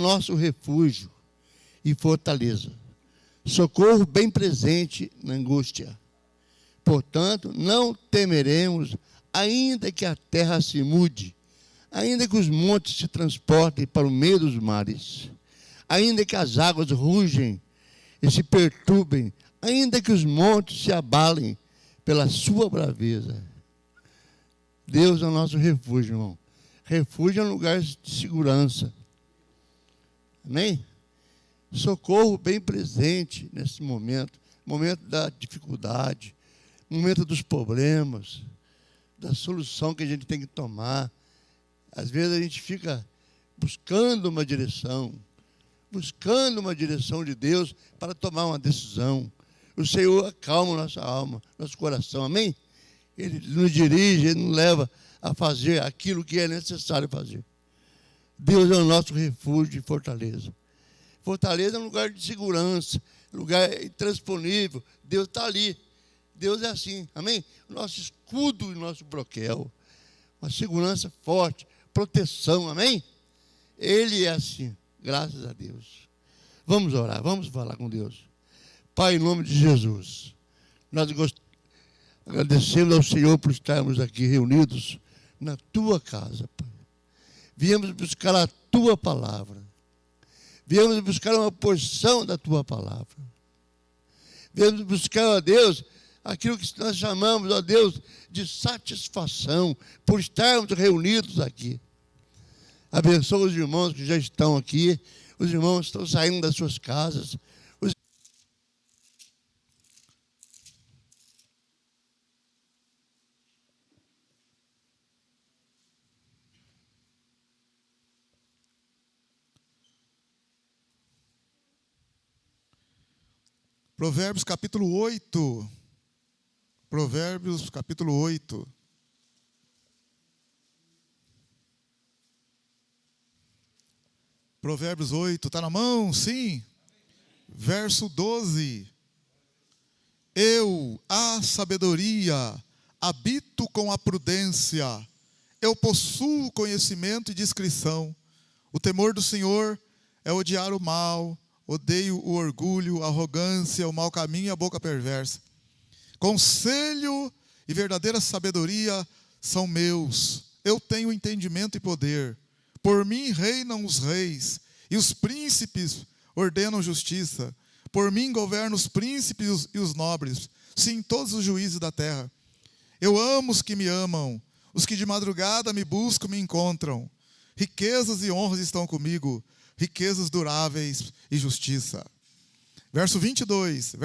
nosso refúgio e fortaleza, socorro bem presente na angústia. Portanto, não temeremos, ainda que a terra se mude, ainda que os montes se transportem para o meio dos mares, ainda que as águas rugem e se perturbem, ainda que os montes se abalem pela sua braveza. Deus é o nosso refúgio, irmão. Refúgio é um lugar de segurança. Amém? Socorro bem presente nesse momento da dificuldade, momento dos problemas, da solução que a gente tem que tomar. Às vezes a gente fica buscando uma direção de Deus para tomar uma decisão. O Senhor acalma nossa alma, nosso coração, amém? Ele nos dirige, Ele nos leva a fazer aquilo que é necessário fazer. Deus é o nosso refúgio e fortaleza. Fortaleza é um lugar de segurança, lugar intransponível. Deus está ali. Deus é assim, amém? O nosso escudo e nosso broquel. Uma segurança forte, proteção, amém? Ele é assim, graças a Deus. Vamos orar, vamos falar com Deus. Pai, em nome de Jesus, nós agradecemos ao Senhor por estarmos aqui reunidos na Tua casa, Pai. Viemos buscar a Tua palavra. Viemos buscar uma porção da Tua palavra. Viemos buscar, ó Deus, aquilo que nós chamamos, ó Deus, de satisfação por estarmos reunidos aqui. Abençoa os irmãos que já estão aqui. Os irmãos estão saindo das suas casas. Provérbios capítulo 8. Provérbios capítulo 8. Provérbios 8, está na mão? Sim. Verso 12. Eu, a sabedoria, habito com a prudência. Eu possuo conhecimento e discrição. O temor do Senhor é odiar o mal. Odeio o orgulho, a arrogância, o mau caminho e a boca perversa. Conselho e verdadeira sabedoria são meus. Eu tenho entendimento e poder. Por mim reinam os reis, e os príncipes ordenam justiça. Por mim governam os príncipes e os nobres, sim, todos os juízes da terra. Eu amo os que me amam, os que de madrugada me buscam me encontram. Riquezas e honras estão comigo, riquezas duráveis e justiça. Verso 22.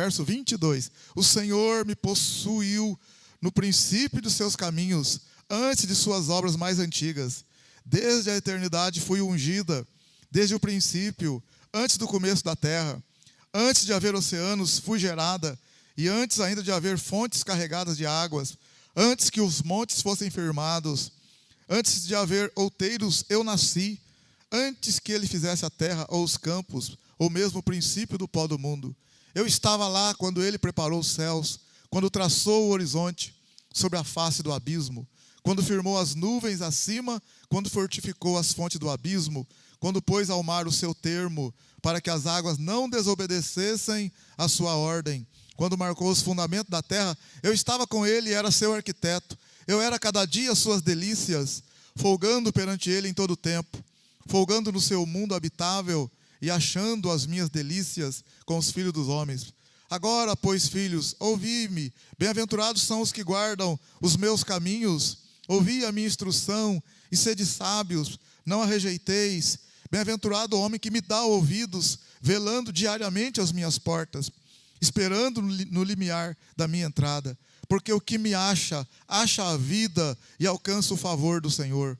O Senhor me possuiu no princípio dos seus caminhos, antes de suas obras mais antigas. Desde a eternidade fui ungida, desde o princípio, antes do começo da terra. Antes de haver oceanos, fui gerada, e antes ainda de haver fontes carregadas de águas. Antes que os montes fossem firmados, antes de haver outeiros, eu nasci. Antes que ele fizesse a terra ou os campos, ou mesmo o princípio do pó do mundo. Eu estava lá quando ele preparou os céus, quando traçou o horizonte sobre a face do abismo, quando firmou as nuvens acima, quando fortificou as fontes do abismo, quando pôs ao mar o seu termo, para que as águas não desobedecessem a sua ordem, quando marcou os fundamentos da terra. Eu estava com ele e era seu arquiteto. Eu era cada dia suas delícias, folgando perante ele em todo o tempo, folgando no seu mundo habitável e achando as minhas delícias com os filhos dos homens. Agora, pois, filhos, ouvi-me. Bem-aventurados são os que guardam os meus caminhos. Ouvi a minha instrução e sede sábios, não a rejeiteis. Bem-aventurado o homem que me dá ouvidos, velando diariamente às minhas portas, esperando no limiar da minha entrada. Porque o que me acha a vida e alcança o favor do Senhor.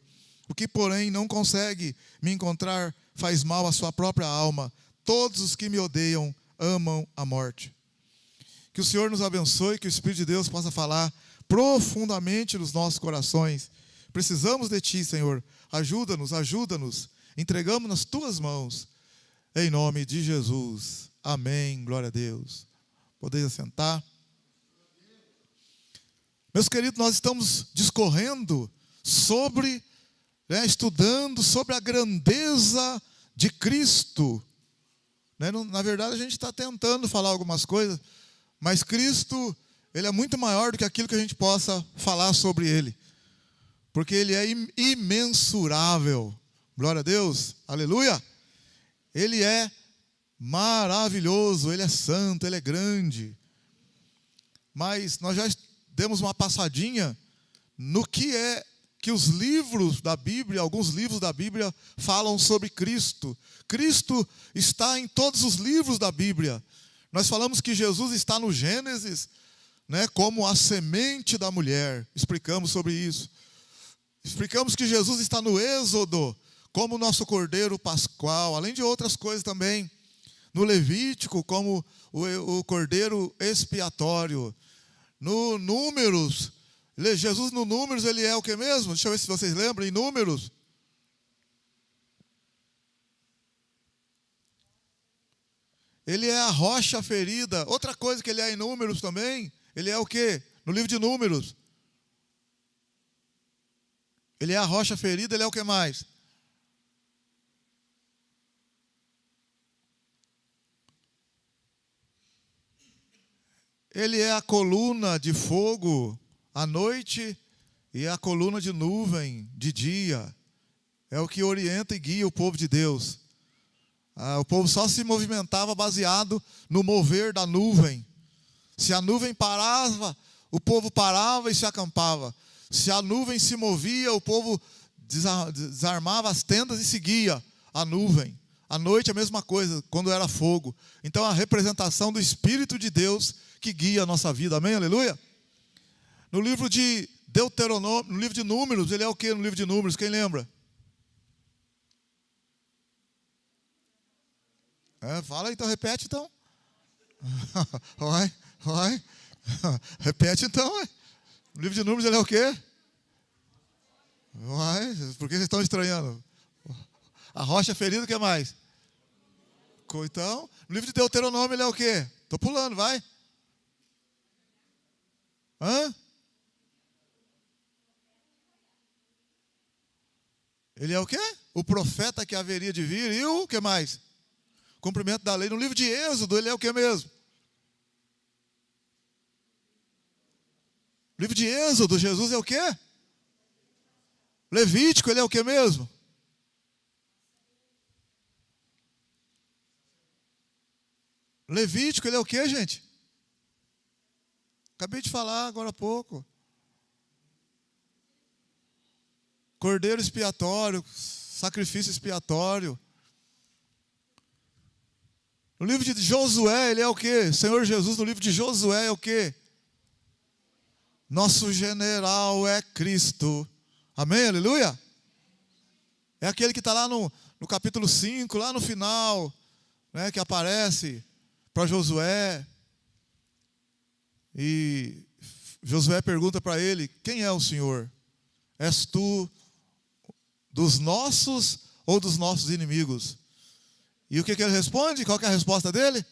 O que, porém, não consegue me encontrar faz mal à sua própria alma. Todos os que me odeiam amam a morte. Que o Senhor nos abençoe, que o Espírito de Deus possa falar profundamente nos nossos corações. Precisamos de Ti, Senhor. Ajuda-nos. Entregamos nas Tuas mãos. Em nome de Jesus. Amém. Glória a Deus. Podeis assentar. Meus queridos, nós estamos discorrendo sobre, estudando sobre a grandeza de Cristo. Né? Na verdade, a gente está tentando falar algumas coisas, mas Cristo, Ele é muito maior do que aquilo que a gente possa falar sobre Ele. Porque Ele é imensurável. Glória a Deus. Aleluia. Ele é maravilhoso, Ele é santo, Ele é grande. Mas nós já demos uma passadinha no que é que os livros da Bíblia, alguns livros da Bíblia falam sobre Cristo. Cristo está em todos os livros da Bíblia. Nós falamos que Jesus está no Gênesis, né, como a semente da mulher. Explicamos sobre isso. Explicamos que Jesus está no Êxodo, como o nosso Cordeiro Pascual, além de outras coisas também. No Levítico, como o Cordeiro Expiatório. No Números, Jesus no Números, Ele é o que mesmo? Deixa eu ver se vocês lembram, em Números. Ele é a rocha ferida. Outra coisa que Ele é em Números também, Ele é o quê? No livro de Números. Ele é a rocha ferida, Ele é o que mais? Ele é a coluna de fogo à noite e a coluna de nuvem de dia. É o que orienta e guia o povo de Deus. O povo só se movimentava baseado no mover da nuvem. Se a nuvem parava, o povo parava e se acampava. Se a nuvem se movia, o povo desarmava as tendas e seguia a nuvem. À noite a mesma coisa, quando era fogo. Então a representação do Espírito de Deus que guia a nossa vida. Amém? Aleluia? No livro de Deuteronômio, no livro de Números, ele é o que no livro de Números? Quem lembra? Fala então, repete então. Vai. Repete então. No livro de Números ele é o quê? Por que vocês estão estranhando? A rocha ferida, o que mais? Então, no livro de Deuteronômio ele é o quê? Estou pulando, vai. Ele é o quê? O profeta que haveria de vir e o que mais? Cumprimento da lei. No livro de Êxodo, ele é o que mesmo? No livro de Êxodo, Jesus é o quê? Levítico, ele é o que mesmo? Levítico, ele é o que, gente? Acabei de falar agora há pouco. Cordeiro expiatório, sacrifício expiatório. No livro de Josué, ele é o quê? Senhor Jesus, no livro de Josué é o quê? Nosso general é Cristo. Amém? Aleluia? É aquele que está lá no capítulo 5, lá no final, né, que aparece para Josué. E Josué pergunta para ele: quem é o Senhor? És tu dos nossos ou dos nossos inimigos? E o que ele responde? Qual que é a resposta dele?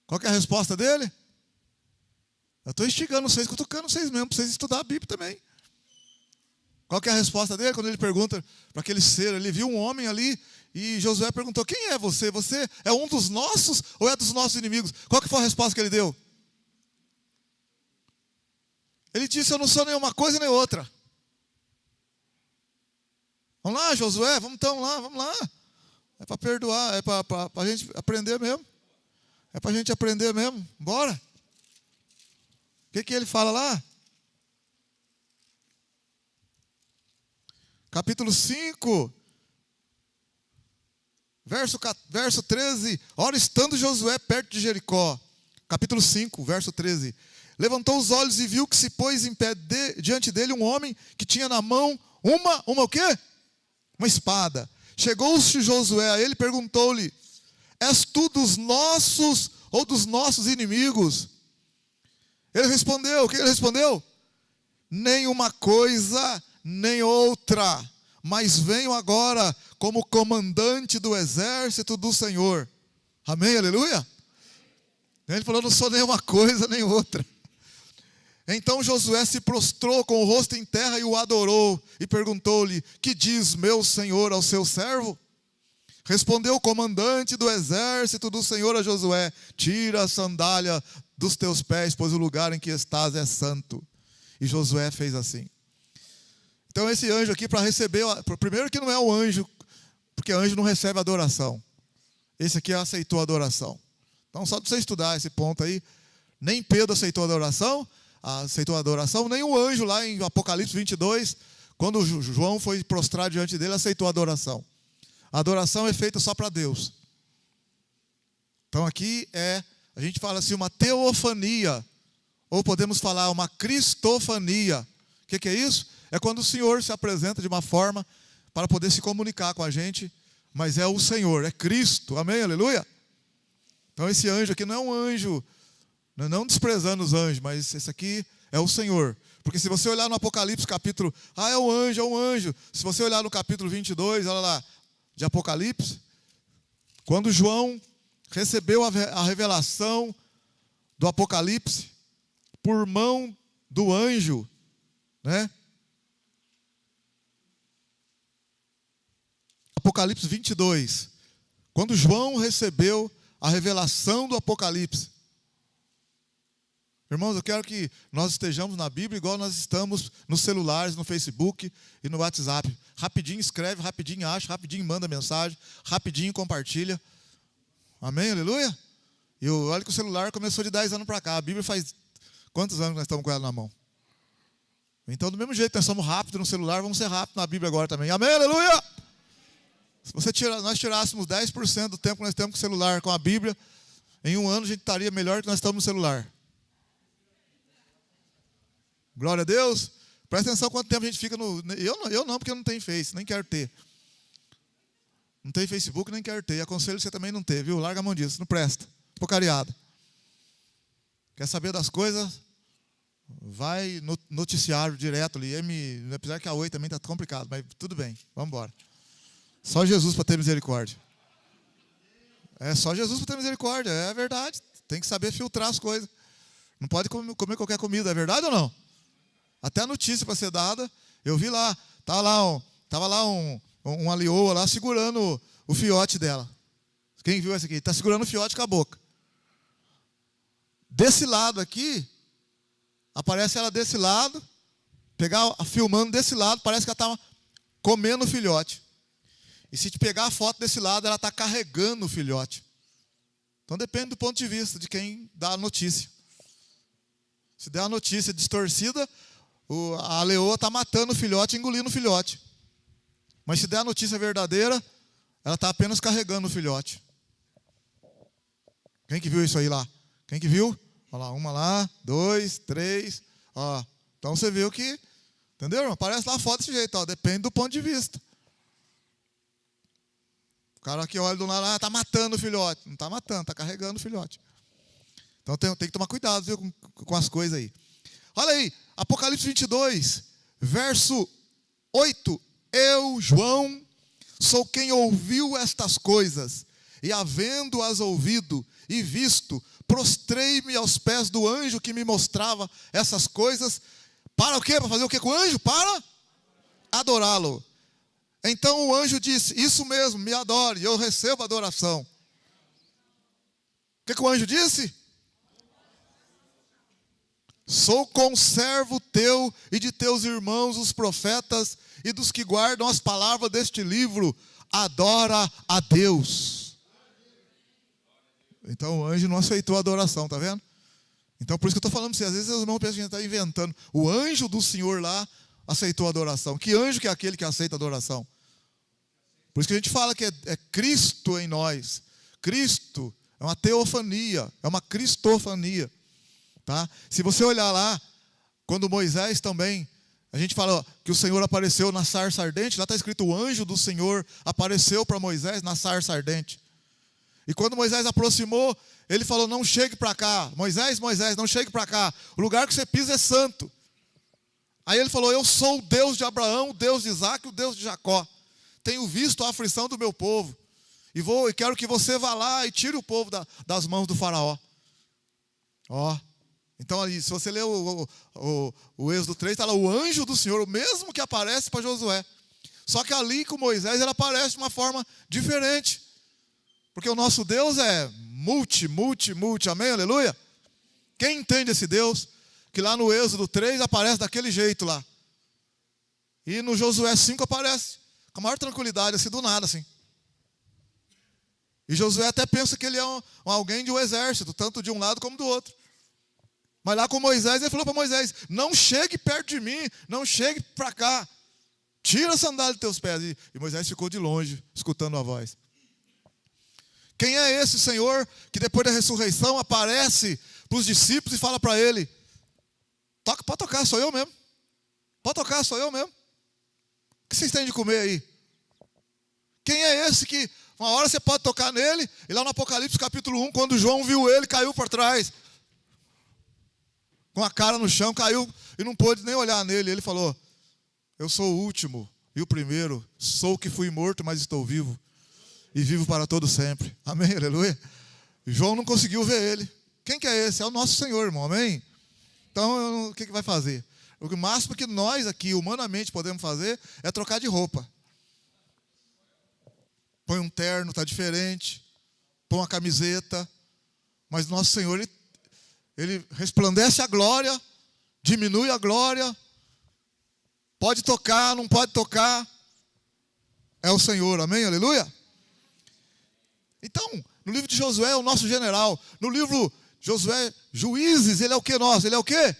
Qual que é a resposta dele? Eu estou instigando vocês, cutucando vocês mesmo, para vocês estudar a Bíblia também. Qual que é a resposta dele? Quando ele pergunta para aquele ser, ele viu um homem ali e Josué perguntou: quem é você? Você é um dos nossos ou é dos nossos inimigos? Qual que foi a resposta que ele deu? Ele disse: eu não sou nem uma coisa nem outra. Vamos lá, Josué, vamos lá. É para perdoar, é para a gente aprender mesmo. É para a gente aprender mesmo. Bora. O que ele fala lá? Capítulo 5, verso 13. Ora, estando Josué perto de Jericó. Capítulo 5, verso 13. Levantou os olhos e viu que se pôs em pé diante dele um homem que tinha na mão uma o quê? Uma espada. Chegou-se Josué a ele e perguntou-lhe: és tu dos nossos ou dos nossos inimigos? Ele respondeu, o que ele respondeu? Nem uma coisa, nem outra, mas venho agora como comandante do exército do Senhor. Amém, aleluia? Ele falou: não sou nem uma coisa, nem outra. Então Josué se prostrou com o rosto em terra e o adorou, e perguntou-lhe: que diz meu senhor ao seu servo? Respondeu o comandante do exército do Senhor a Josué: tira a sandália dos teus pés, pois o lugar em que estás é santo. E Josué fez assim. Então esse anjo aqui, para receber, primeiro que não é um anjo, porque anjo não recebe adoração. Esse aqui aceitou a adoração. Então só para você estudar esse ponto aí, nem Pedro aceitou a adoração, nem o anjo lá em Apocalipse 22, quando João foi prostrar diante dele, aceitou a adoração. A adoração é feita só para Deus. Então aqui a gente fala assim, uma teofania, ou podemos falar uma cristofania. O que é isso? É quando o Senhor se apresenta de uma forma para poder se comunicar com a gente, mas é o Senhor, é Cristo, amém, aleluia? Então esse anjo aqui não é um anjo, não desprezando os anjos, mas esse aqui é o Senhor. Porque se você olhar no Apocalipse capítulo, é um anjo, é um anjo. Se você olhar no capítulo 22, olha lá, de Apocalipse, quando João recebeu a revelação do Apocalipse por mão do anjo, né? Apocalipse 22, quando João recebeu a revelação do Apocalipse. Irmãos, eu quero que nós estejamos na Bíblia igual nós estamos nos celulares, no Facebook e no WhatsApp. Rapidinho escreve, rapidinho acha, rapidinho manda mensagem, rapidinho compartilha. Amém, aleluia? E olha que o celular começou de 10 anos para cá. A Bíblia faz quantos anos nós estamos com ela na mão? Então, do mesmo jeito que nós somos rápidos no celular, vamos ser rápidos na Bíblia agora também. Amém, aleluia? Se nós tirássemos 10% do tempo que nós temos com o celular, com a Bíblia, em um ano a gente estaria melhor que nós estamos no celular. Glória a Deus. Presta atenção quanto tempo a gente fica no... Eu não, porque eu não tenho Face, nem quero ter. Não tenho Facebook, nem quero ter. Aconselho você também não ter, viu? Larga a mão disso, não presta. Porcariada. Quer saber das coisas? Vai no noticiário direto ali. Apesar que a Oi também está complicado, mas tudo bem, vamos embora. Só Jesus para ter misericórdia. É só Jesus para ter misericórdia, é verdade. Tem que saber filtrar as coisas. Não pode comer qualquer comida, é verdade ou não? Até a notícia para ser dada, eu vi lá, estava lá uma leoa lá segurando o fiote dela. Quem viu essa aqui? Está segurando o fiote com a boca. Desse lado aqui, aparece ela desse lado, filmando desse lado, parece que ela estava comendo o filhote. E se te pegar a foto desse lado, ela está carregando o filhote. Então depende do ponto de vista de quem dá a notícia. Se der a notícia distorcida, a leoa está matando o filhote e engolindo o filhote. Mas se der a notícia verdadeira, ela está apenas carregando o filhote. Quem que viu isso aí lá? Quem que viu? Olha lá, uma lá, 2, 3. Ó. Então você viu que, entendeu? Aparece lá a foto desse jeito, ó, depende do ponto de vista. O cara que olha do lado, está matando o filhote. Não está matando, está carregando o filhote. Então tem que tomar cuidado, viu, com as coisas aí. Olha aí, Apocalipse 22, verso 8. Eu, João, sou quem ouviu estas coisas, e havendo-as ouvido e visto, prostrei-me aos pés do anjo que me mostrava essas coisas. Para o quê? Para fazer o quê com o anjo? Para adorá-lo. Então o anjo disse: isso mesmo, me adore, eu recebo adoração. O que o anjo disse? Sou conservo teu e de teus irmãos, os profetas, e dos que guardam as palavras deste livro. Adora a Deus. Então o anjo não aceitou a adoração, tá vendo? Então por isso que eu estou falando para você, às vezes os irmãos pensam que a gente está inventando. O anjo do Senhor lá aceitou a adoração. Que anjo que é aquele que aceita a adoração? Por isso que a gente fala que é Cristo em nós. Cristo é uma teofania, é uma cristofania. Tá? Se você olhar lá, quando Moisés também, a gente fala que o Senhor apareceu na sarça ardente, lá está escrito: o anjo do Senhor apareceu para Moisés na sarça ardente. E quando Moisés aproximou, ele falou: não chegue para cá, Moisés, não chegue para cá, o lugar que você pisa é santo. Aí ele falou: eu sou o Deus de Abraão, o Deus de Isaac, o Deus de Jacó. Tenho visto a aflição do meu povo, e quero que você vá lá e tire o povo das mãos do faraó. Ó, Então, aí, se você ler o Êxodo 3, está lá o anjo do Senhor, o mesmo que aparece para Josué. Só que ali com Moisés, ele aparece de uma forma diferente. Porque o nosso Deus é multi, amém, aleluia? Quem entende esse Deus, que lá no Êxodo 3 aparece daquele jeito lá. E no Josué 5 aparece com a maior tranquilidade, assim, do nada, assim. E Josué até pensa que ele é alguém de um exército, tanto de um lado como do outro. Mas lá com Moisés, ele falou para Moisés, não chegue perto de mim, não chegue para cá. Tira a sandália dos teus pés. E Moisés ficou de longe, escutando a voz. Quem é esse Senhor que depois da ressurreição aparece para os discípulos e fala para ele, pode tocar, sou eu mesmo. Pode tocar, sou eu mesmo. O que vocês têm de comer aí? Quem é esse que uma hora você pode tocar nele, e lá no Apocalipse capítulo 1, quando João viu ele, caiu para trás. Com a cara no chão, caiu e não pôde nem olhar nele. Ele falou, eu sou o último e o primeiro, sou o que fui morto, mas estou vivo. E vivo para todo sempre. Amém, aleluia. João não conseguiu ver ele. Quem que é esse? É o nosso Senhor, irmão, amém? Então, o que vai fazer? O máximo que nós aqui, humanamente, podemos fazer é trocar de roupa. Põe um terno, está diferente. Põe uma camiseta. Mas nosso Senhor, ele resplandece a glória, diminui a glória. Pode tocar, não pode tocar. É o Senhor, amém, aleluia? Então, no livro de Josué é o nosso general. No livro Josué, Juízes, ele é o que nós? Ele é o quê?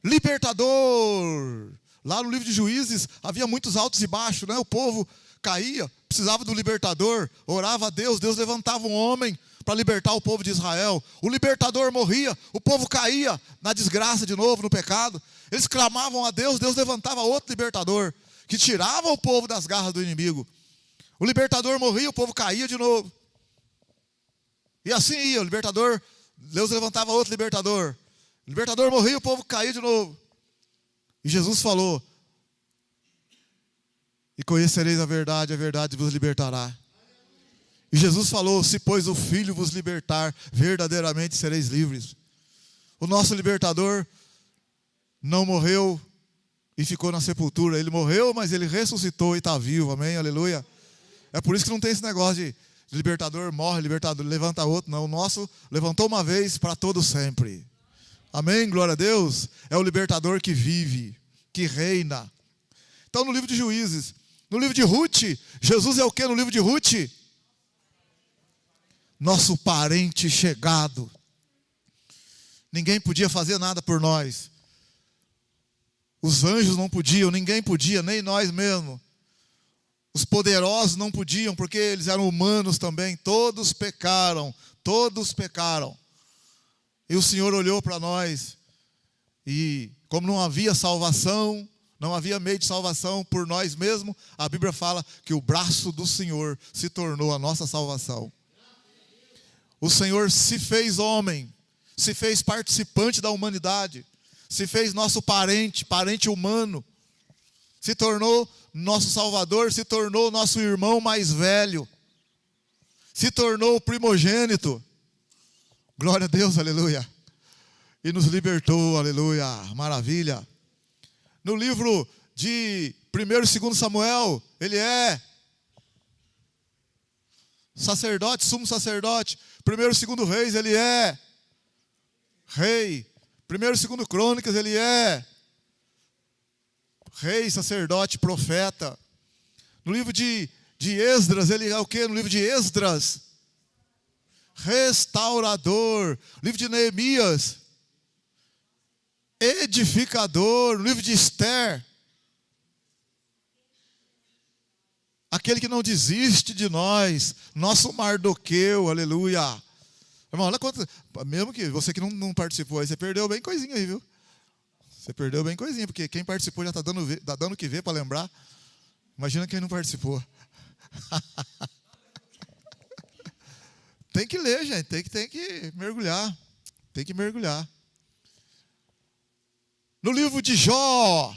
Libertador. Lá no livro de Juízes havia muitos altos e baixos, né? O povo caía, precisava do libertador, orava a Deus, Deus levantava um homem para libertar o povo de Israel. O libertador morria, o povo caía na desgraça de novo, no pecado. Eles clamavam a Deus, Deus levantava outro libertador, que tirava o povo das garras do inimigo. O libertador morria, o povo caía de novo. E assim ia, o libertador, Deus levantava outro libertador. O libertador morria, o povo caía de novo. E Jesus falou, e conhecereis a verdade vos libertará. E Jesus falou, se pois o Filho vos libertar, verdadeiramente sereis livres. O nosso libertador não morreu e ficou na sepultura. Ele morreu, mas ele ressuscitou e está vivo, amém, aleluia. É por isso que não tem esse negócio de libertador morre, libertador levanta outro. Não, o nosso levantou uma vez para todo sempre. Amém, glória a Deus. É o libertador que vive, que reina. Então no livro de Juízes, no livro de Ruth, Jesus é o que no livro de Ruth? Nosso parente chegado. Ninguém podia fazer nada por nós. Os anjos não podiam, ninguém podia, nem nós mesmos. Os poderosos não podiam, porque eles eram humanos também. Todos pecaram, todos pecaram. E o Senhor olhou para nós. E como não havia salvação, não havia meio de salvação por nós mesmos, a Bíblia fala que o braço do Senhor se tornou a nossa salvação. O Senhor se fez homem, se fez participante da humanidade, se fez nosso parente, parente humano, se tornou nosso Salvador, se tornou nosso irmão mais velho, se tornou o primogênito. Glória a Deus, aleluia. E nos libertou, aleluia, maravilha. No livro de 1º e 2º Samuel, ele é sacerdote, sumo sacerdote. 1º e 2º Reis, ele é rei. 1º e 2º Crônicas, ele é rei, sacerdote, profeta. No livro de Esdras, ele é o quê? No livro de Esdras, restaurador. No livro de Neemias, edificador. No livro de Esther, aquele que não desiste de nós, nosso Mardoqueu, aleluia. Irmão, olha quanto, mesmo que você que não participou aí, você perdeu bem coisinha aí, viu? Você perdeu bem coisinha, porque quem participou já está dando o que ver para lembrar. Imagina quem não participou. Tem que ler, gente, tem que mergulhar. Tem que mergulhar. No livro de Jó,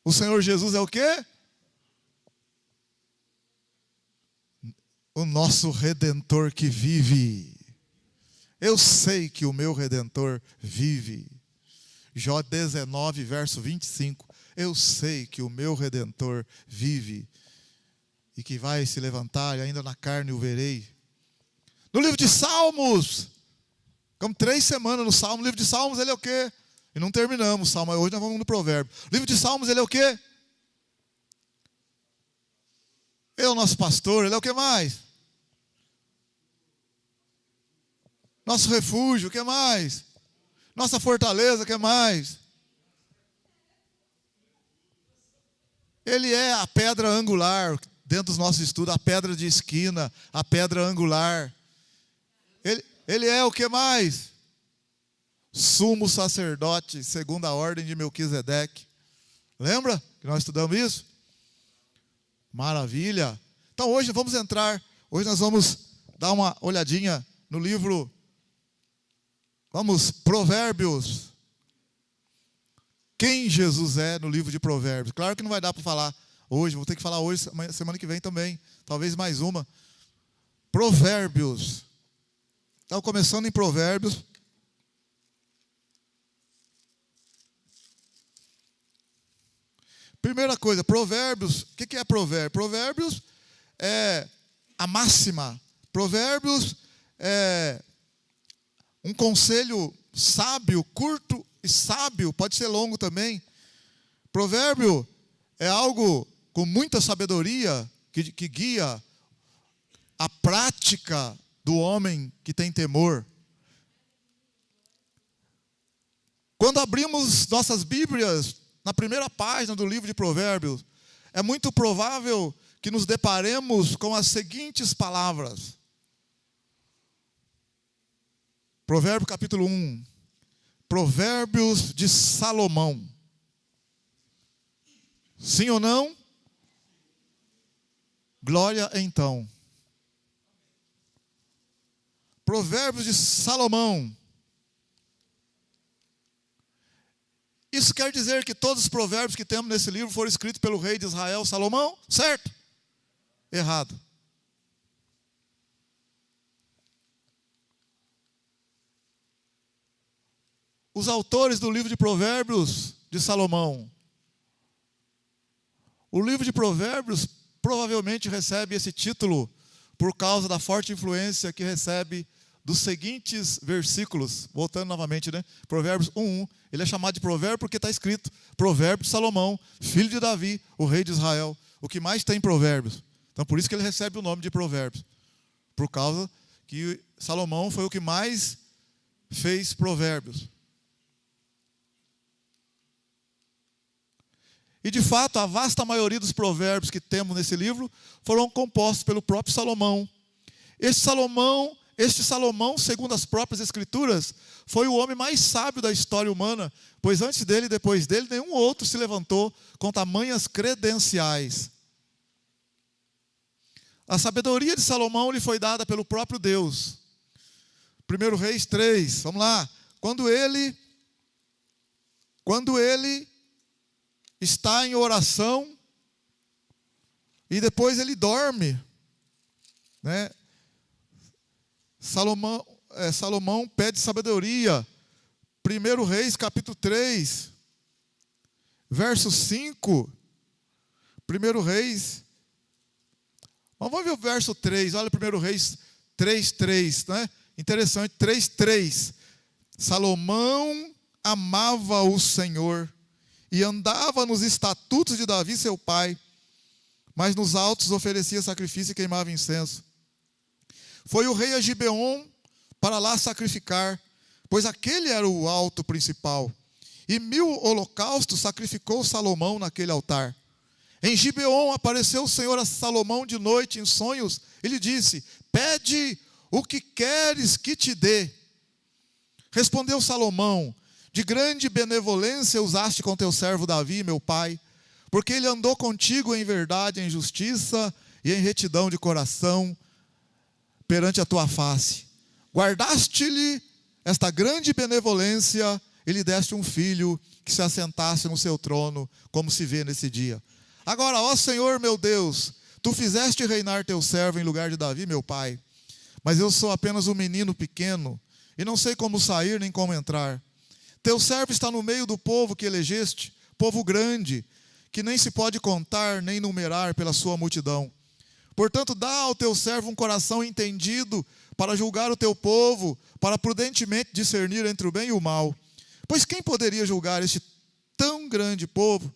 o Senhor Jesus é o quê? O nosso Redentor que vive. Eu sei que o meu Redentor vive. Jó 19, verso 25. Eu sei que o meu Redentor vive e que vai se levantar, e ainda na carne o verei. No livro de Salmos, ficamos 3 semanas no Salmo. No livro de Salmos ele é o quê? E não terminamos o Salmo, hoje nós vamos no Provérbio. O livro de Salmos ele é o quê? Ele é o nosso pastor, ele é o que mais? Nosso refúgio, o que mais? Nossa fortaleza, o que mais? Ele é a pedra angular, dentro dos nossos estudos, a pedra de esquina, a pedra angular. Ele é o que mais? Sumo sacerdote, segundo a ordem de Melquisedeque. Lembra que nós estudamos isso? Maravilha. Então hoje nós vamos dar uma olhadinha no livro, Provérbios. Quem Jesus é no livro de Provérbios. Claro que não vai dar para falar hoje, vou ter que falar hoje, semana que vem também, talvez mais uma. Provérbios. Então, começando em Provérbios. Primeira coisa, Provérbios, o que é provérbio? Provérbios é a máxima. Provérbios é um conselho sábio, curto e sábio, pode ser longo também. Provérbio é algo com muita sabedoria que guia a prática do homem que tem temor. Quando abrimos nossas Bíblias, na primeira página do livro de Provérbios, é muito provável que nos deparemos com as seguintes palavras. Provérbio capítulo 1. Provérbios de Salomão. Sim ou não? Glória então. Provérbios de Salomão. Isso quer dizer que todos os provérbios que temos nesse livro foram escritos pelo rei de Israel, Salomão? Certo? Errado. Os autores do livro de Provérbios de Salomão. O livro de Provérbios provavelmente recebe esse título por causa da forte influência que recebe dos seguintes versículos. Voltando novamente, né? Provérbios 1:1. Ele é chamado de provérbio porque está escrito Provérbio de Salomão, filho de Davi, o rei de Israel. O que mais tem provérbios. Então por isso que ele recebe o nome de provérbios. Por causa que Salomão foi o que mais fez provérbios. E de fato, a vasta maioria dos provérbios que temos nesse livro foram compostos pelo próprio Salomão. Este Salomão, segundo as próprias Escrituras, foi o homem mais sábio da história humana, pois antes dele e depois dele, nenhum outro se levantou com tamanhas credenciais. A sabedoria de Salomão lhe foi dada pelo próprio Deus. 1 Reis 3, vamos lá. Quando ele está em oração e depois ele dorme, né? Salomão pede sabedoria. 1 Reis capítulo 3, verso 5. 1 Reis, vamos ver o verso 3. Olha 1 Reis 3:3, né? Interessante, 3:3. Salomão amava o Senhor e andava nos estatutos de Davi seu pai, mas nos altos oferecia sacrifício e queimava incenso. Foi o rei a Gibeon para lá sacrificar, pois aquele era o alto principal. E 1000 holocaustos sacrificou Salomão naquele altar. Em Gibeon apareceu o Senhor a Salomão de noite em sonhos e lhe disse: pede o que queres que te dê. Respondeu Salomão: de grande benevolência usaste com teu servo Davi, meu pai, porque ele andou contigo em verdade, em justiça e em retidão de coração perante a tua face. Guardaste-lhe esta grande benevolência e lhe deste um filho que se assentasse no seu trono, como se vê nesse dia. Agora, ó Senhor meu Deus, tu fizeste reinar teu servo em lugar de Davi, meu pai, mas eu sou apenas um menino pequeno, e não sei como sair nem como entrar. Teu servo está no meio do povo que elegeste, povo grande, que nem se pode contar nem numerar pela sua multidão. Portanto, dá ao teu servo um coração entendido para julgar o teu povo, para prudentemente discernir entre o bem e o mal. Pois quem poderia julgar este tão grande povo?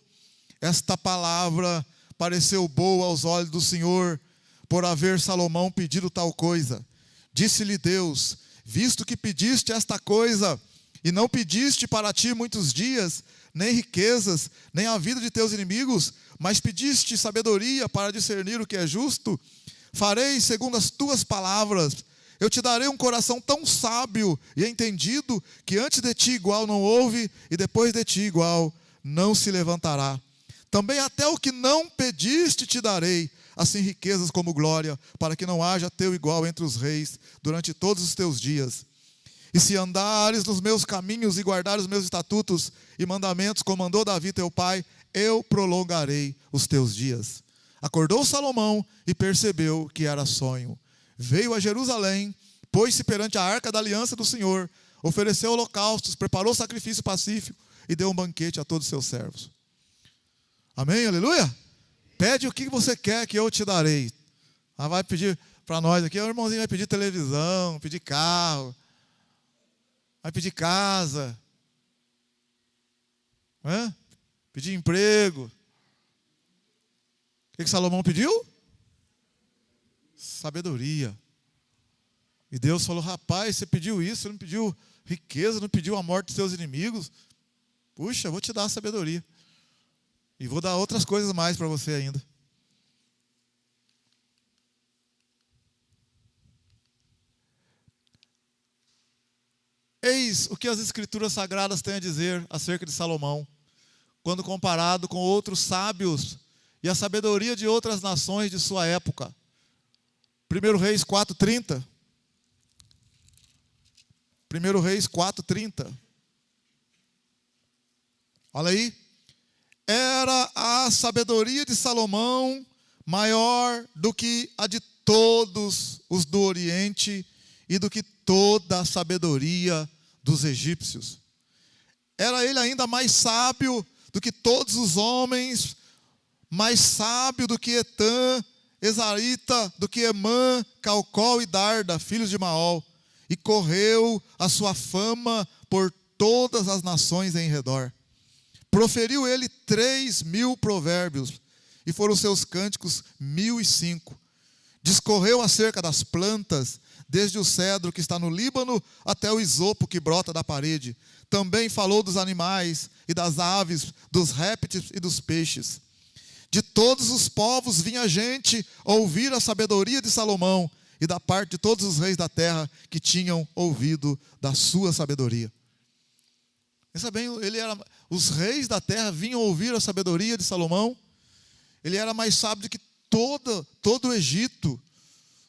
Esta palavra pareceu boa aos olhos do Senhor, por haver Salomão pedido tal coisa. Disse-lhe Deus: visto que pediste esta coisa, e não pediste para ti muitos dias, nem riquezas, nem a vida de teus inimigos, mas pediste sabedoria para discernir o que é justo, farei segundo as tuas palavras. Eu te darei um coração tão sábio e entendido, que antes de ti igual não houve, e depois de ti igual não se levantará. Também até o que não pediste te darei, assim riquezas como glória, para que não haja teu igual entre os reis durante todos os teus dias. E se andares nos meus caminhos e guardares os meus estatutos e mandamentos, como mandou Davi teu pai, eu prolongarei os teus dias. Acordou Salomão e percebeu que era sonho. Veio a Jerusalém, pôs-se perante a arca da aliança do Senhor, ofereceu holocaustos, preparou sacrifício pacífico e deu um banquete a todos os seus servos. Amém? Aleluia? Pede o que você quer que eu te darei. Vai pedir para nós aqui, o irmãozinho vai pedir televisão, pedir carro, vai pedir casa, pedir emprego. O que Salomão pediu? Sabedoria. E Deus falou: rapaz, você pediu isso, você não pediu riqueza, não pediu a morte dos seus inimigos. Puxa, eu vou te dar a sabedoria. E vou dar outras coisas mais para você ainda. Eis o que as Escrituras Sagradas têm a dizer acerca de Salomão, quando comparado com outros sábios e a sabedoria de outras nações de sua época. 1 Reis 4:30. 1 Reis 4:30. Olha aí. Era a sabedoria de Salomão maior do que a de todos os do Oriente e do que toda a sabedoria dos egípcios. Era ele ainda mais sábio do que todos os homens, mais sábio do que Etã, Ezarita, do que Emã, Calcol e Darda, filhos de Maol. E correu a sua fama por todas as nações em redor. Proferiu ele 3.000 provérbios, e foram seus cânticos 1.005. Discorreu acerca das plantas, desde o cedro que está no Líbano até o isopo que brota da parede. Também falou dos animais e das aves, dos répteis e dos peixes. De todos os povos vinha gente ouvir a sabedoria de Salomão, e da parte de todos os reis da terra que tinham ouvido da sua sabedoria. Pensa bem, os reis da terra vinham ouvir a sabedoria de Salomão. Ele era mais sábio do que todo o Egito,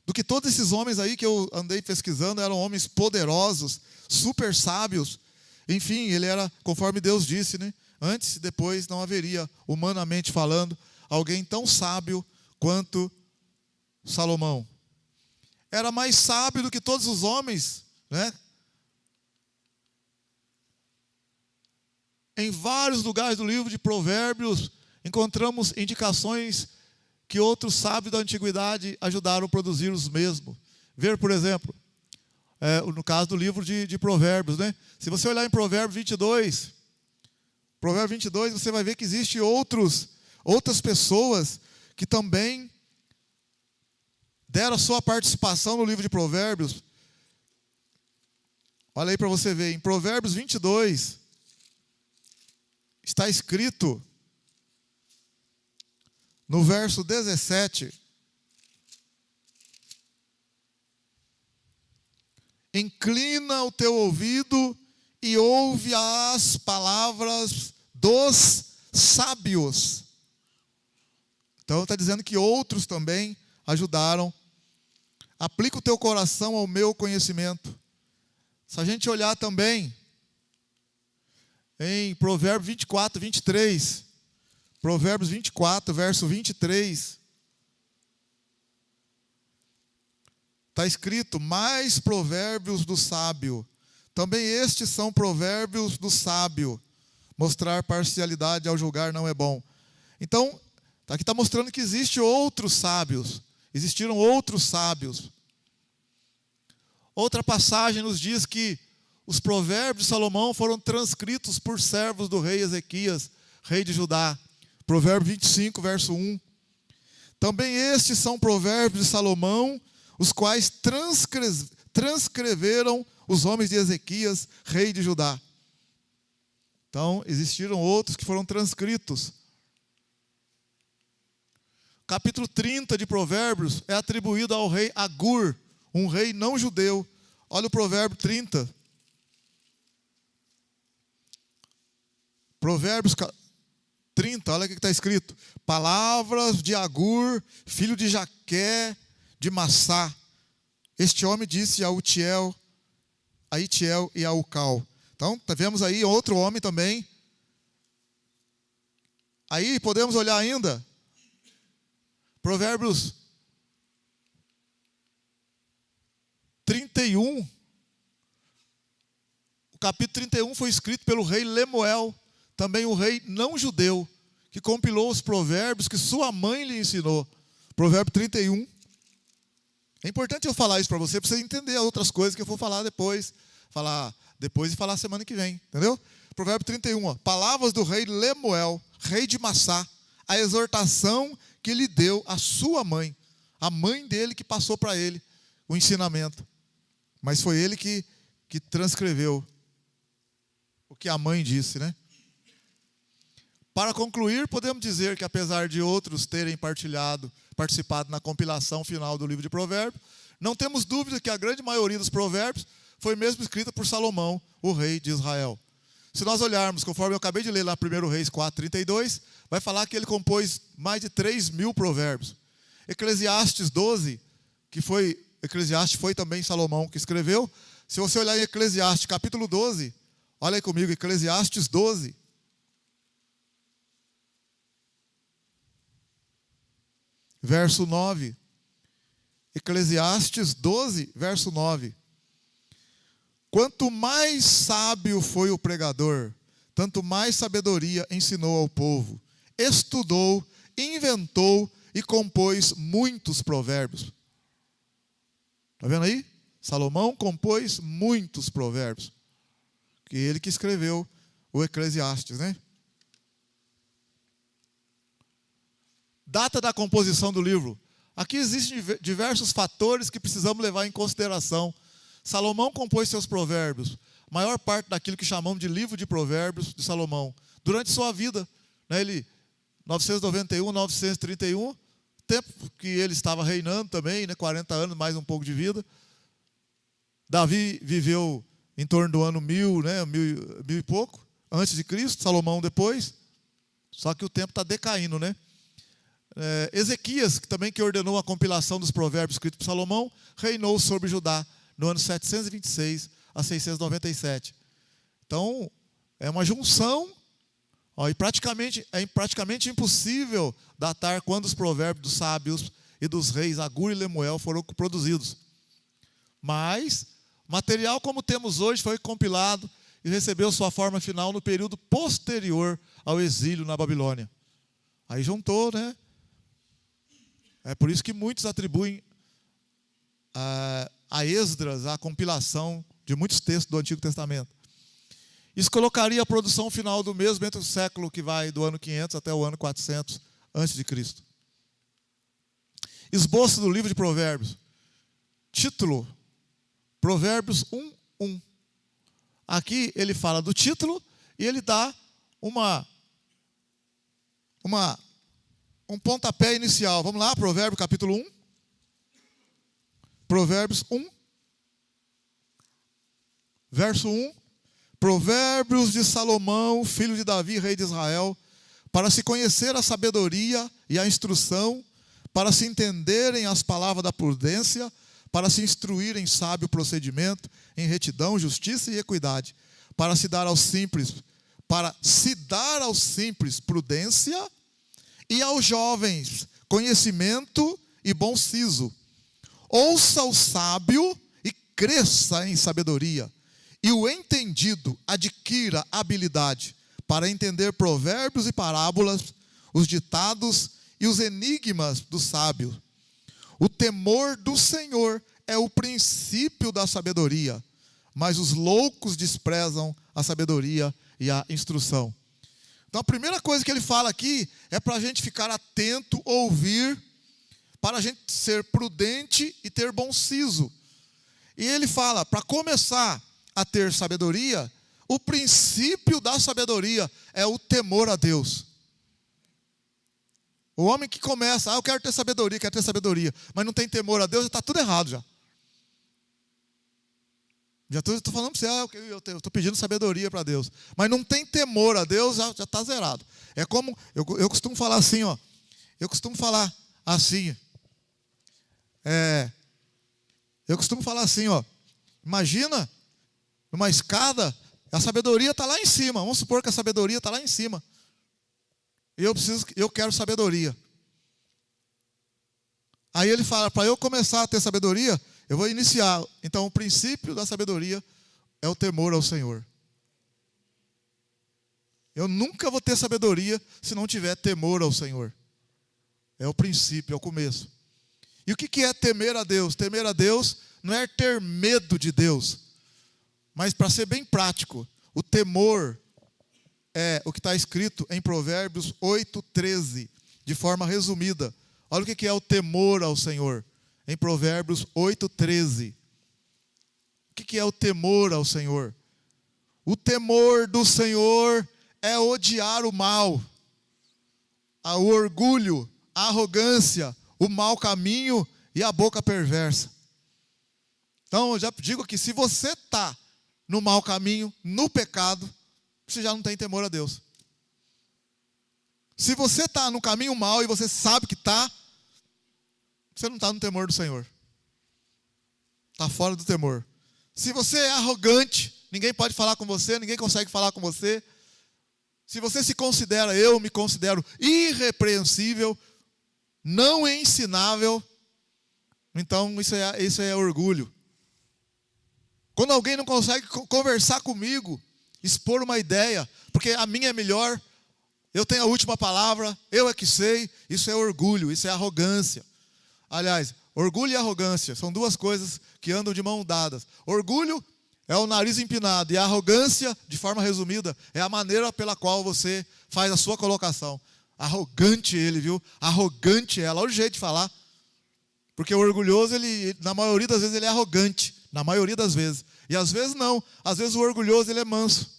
do que todos esses homens aí que eu andei pesquisando. Eram homens poderosos, super sábios. Enfim, ele era, conforme Deus disse, né? Antes e depois não haveria, humanamente falando, alguém tão sábio quanto Salomão. Era mais sábio do que todos os homens, né? Em vários lugares do livro de Provérbios, encontramos indicações que outros sábios da antiguidade ajudaram a produzir os mesmos. Ver, por exemplo, no caso do livro de Provérbios, né? Se você olhar em Provérbios 22, você vai ver que existem outras pessoas que também deram a sua participação no livro de Provérbios. Olha aí para você ver, em Provérbios 22, está escrito, no verso 17, inclina o teu ouvido e ouve as palavras dos sábios. Então está dizendo que outros também ajudaram. Aplica o teu coração ao meu conhecimento. Se a gente olhar também em Provérbios 24, 23. Provérbios 24, verso 23. Está escrito: mais provérbios do sábio Também estes são provérbios do sábio. Mostrar parcialidade ao julgar não é bom. Então, aqui está mostrando que existem outros sábios. Existiram outros sábios. Outra passagem nos diz que os provérbios de Salomão foram transcritos por servos do rei Ezequias, rei de Judá. Provérbio 25, verso 1. Também estes são provérbios de Salomão, os quais transcreveram os homens de Ezequias, rei de Judá. Então, existiram outros que foram transcritos. Capítulo 30 de Provérbios é atribuído ao rei Agur, um rei não judeu. Olha o provérbio 30. Provérbios 30, olha o que está escrito. Palavras de Agur, filho de Jaqué, de Massá. Este homem disse a Itiel e a Ucal. Então, vemos aí outro homem também. Aí podemos olhar ainda. Provérbios 31. O capítulo 31 foi escrito pelo rei Lemuel, também um rei não judeu, que compilou os provérbios que sua mãe lhe ensinou. Provérbio 31. É importante eu falar isso para você entender as outras coisas que eu vou falar depois. Falar depois e falar semana que vem, entendeu? Provérbio 31, ó. Palavras do rei Lemuel, rei de Massá, a exortação que lhe deu a sua mãe, a mãe dele que passou para ele o ensinamento. Mas foi ele que transcreveu o que a mãe disse, né? Para concluir, podemos dizer que apesar de outros terem participado na compilação final do livro de Provérbios, não temos dúvida que a grande maioria dos provérbios foi mesmo escrita por Salomão, o rei de Israel. Se nós olharmos, conforme eu acabei de ler lá 1 Reis 4:32, vai falar que ele compôs mais de 3.000 provérbios. Eclesiastes 12, Eclesiastes foi também Salomão que escreveu. Se você olhar em Eclesiastes capítulo 12, olha aí comigo, Eclesiastes 12. Verso 9. Eclesiastes 12, verso 9. Quanto mais sábio foi o pregador, tanto mais sabedoria ensinou ao povo. Estudou, inventou e compôs muitos provérbios. Está vendo aí? Salomão compôs muitos provérbios. Que ele que escreveu o Eclesiastes, né? Data da composição do livro. Aqui existem diversos fatores que precisamos levar em consideração. Salomão compôs seus provérbios, a maior parte daquilo que chamamos de livro de provérbios de Salomão, durante sua vida, né, ele 991, 931, tempo que ele estava reinando também, né, 40 anos, mais um pouco de vida. Davi viveu em torno do ano 1000, né, mil e pouco, antes de Cristo, Salomão depois, só que o tempo está decaindo, né? Ezequias, que ordenou a compilação dos provérbios escritos por Salomão, reinou sobre Judá no ano 726 a 697. Então, é uma junção, ó, e é praticamente impossível datar quando os provérbios dos sábios e dos reis Agur e Lemuel foram produzidos. Mas, material como temos hoje foi compilado e recebeu sua forma final no período posterior ao exílio na Babilônia. Aí juntou, né? É por isso que muitos atribuem a Esdras a compilação de muitos textos do Antigo Testamento. Isso colocaria a produção final do mesmo entre o século que vai do ano 500 até o ano 400 a.C. Esboço do livro de Provérbios. Título: Provérbios 1:1. Aqui ele fala do título e ele dá um pontapé inicial. Vamos lá, Provérbios capítulo 1. Provérbios 1, verso 1. Provérbios de Salomão, filho de Davi, rei de Israel, para se conhecer a sabedoria e a instrução, para se entenderem as palavras da prudência, para se instruir em sábio procedimento, em retidão, justiça e equidade, para se dar aos simples prudência, e aos jovens conhecimento e bom siso. Ouça o sábio e cresça em sabedoria, e o entendido adquira habilidade para entender provérbios e parábolas, os ditados e os enigmas do sábio. O temor do Senhor é o princípio da sabedoria, mas os loucos desprezam a sabedoria e a instrução. Então a primeira coisa que ele fala aqui é para a gente ficar atento, ouvir, para a gente ser prudente e ter bom siso. E ele fala, para começar a ter sabedoria, o princípio da sabedoria é o temor a Deus. O homem que começa, eu quero ter sabedoria, mas não tem temor a Deus, já está tudo errado já. Já estou falando para você, eu estou pedindo sabedoria para Deus, mas não tem temor a Deus, já está zerado. É como, eu costumo falar assim, eu costumo falar assim, imagina numa escada, a sabedoria está lá em cima, vamos supor que a sabedoria está lá em cima, e eu quero sabedoria. Aí ele fala, para eu começar a ter sabedoria, eu vou iniciar. Então o princípio da sabedoria é o temor ao Senhor. Eu nunca vou ter sabedoria se não tiver temor ao Senhor. É o princípio, é o começo. E o que é temer a Deus? Temer a Deus não é ter medo de Deus, mas para ser bem prático, o temor é o que está escrito em Provérbios 8:13, de forma resumida. Olha o que é o temor ao Senhor, em Provérbios 8:13. O que é o temor ao Senhor? O temor do Senhor é odiar o mal, o orgulho, a arrogância, o mau caminho e a boca perversa. Então eu já digo que se você está no mau caminho, no pecado, você já não tem temor a Deus. Se você está no caminho mau e você sabe que está, você não está no temor do Senhor. Está fora do temor. Se você é arrogante, ninguém pode falar com você, ninguém consegue falar com você. Se você se considera, eu me considero irrepreensível, não ensinável, então isso é orgulho. Quando alguém não consegue conversar comigo, expor uma ideia, porque a minha é melhor, eu tenho a última palavra, eu é que sei, isso é orgulho, isso é arrogância. Aliás, orgulho e arrogância são duas coisas que andam de mão dadas. Orgulho é o nariz empinado, e a arrogância, de forma resumida, é a maneira pela qual você faz a sua colocação. Arrogante ele, viu? Arrogante ela, olha o jeito de falar. Porque o orgulhoso, na maioria das vezes, ele é arrogante. Na maioria das vezes. E às vezes não. Às vezes o orgulhoso, ele é manso.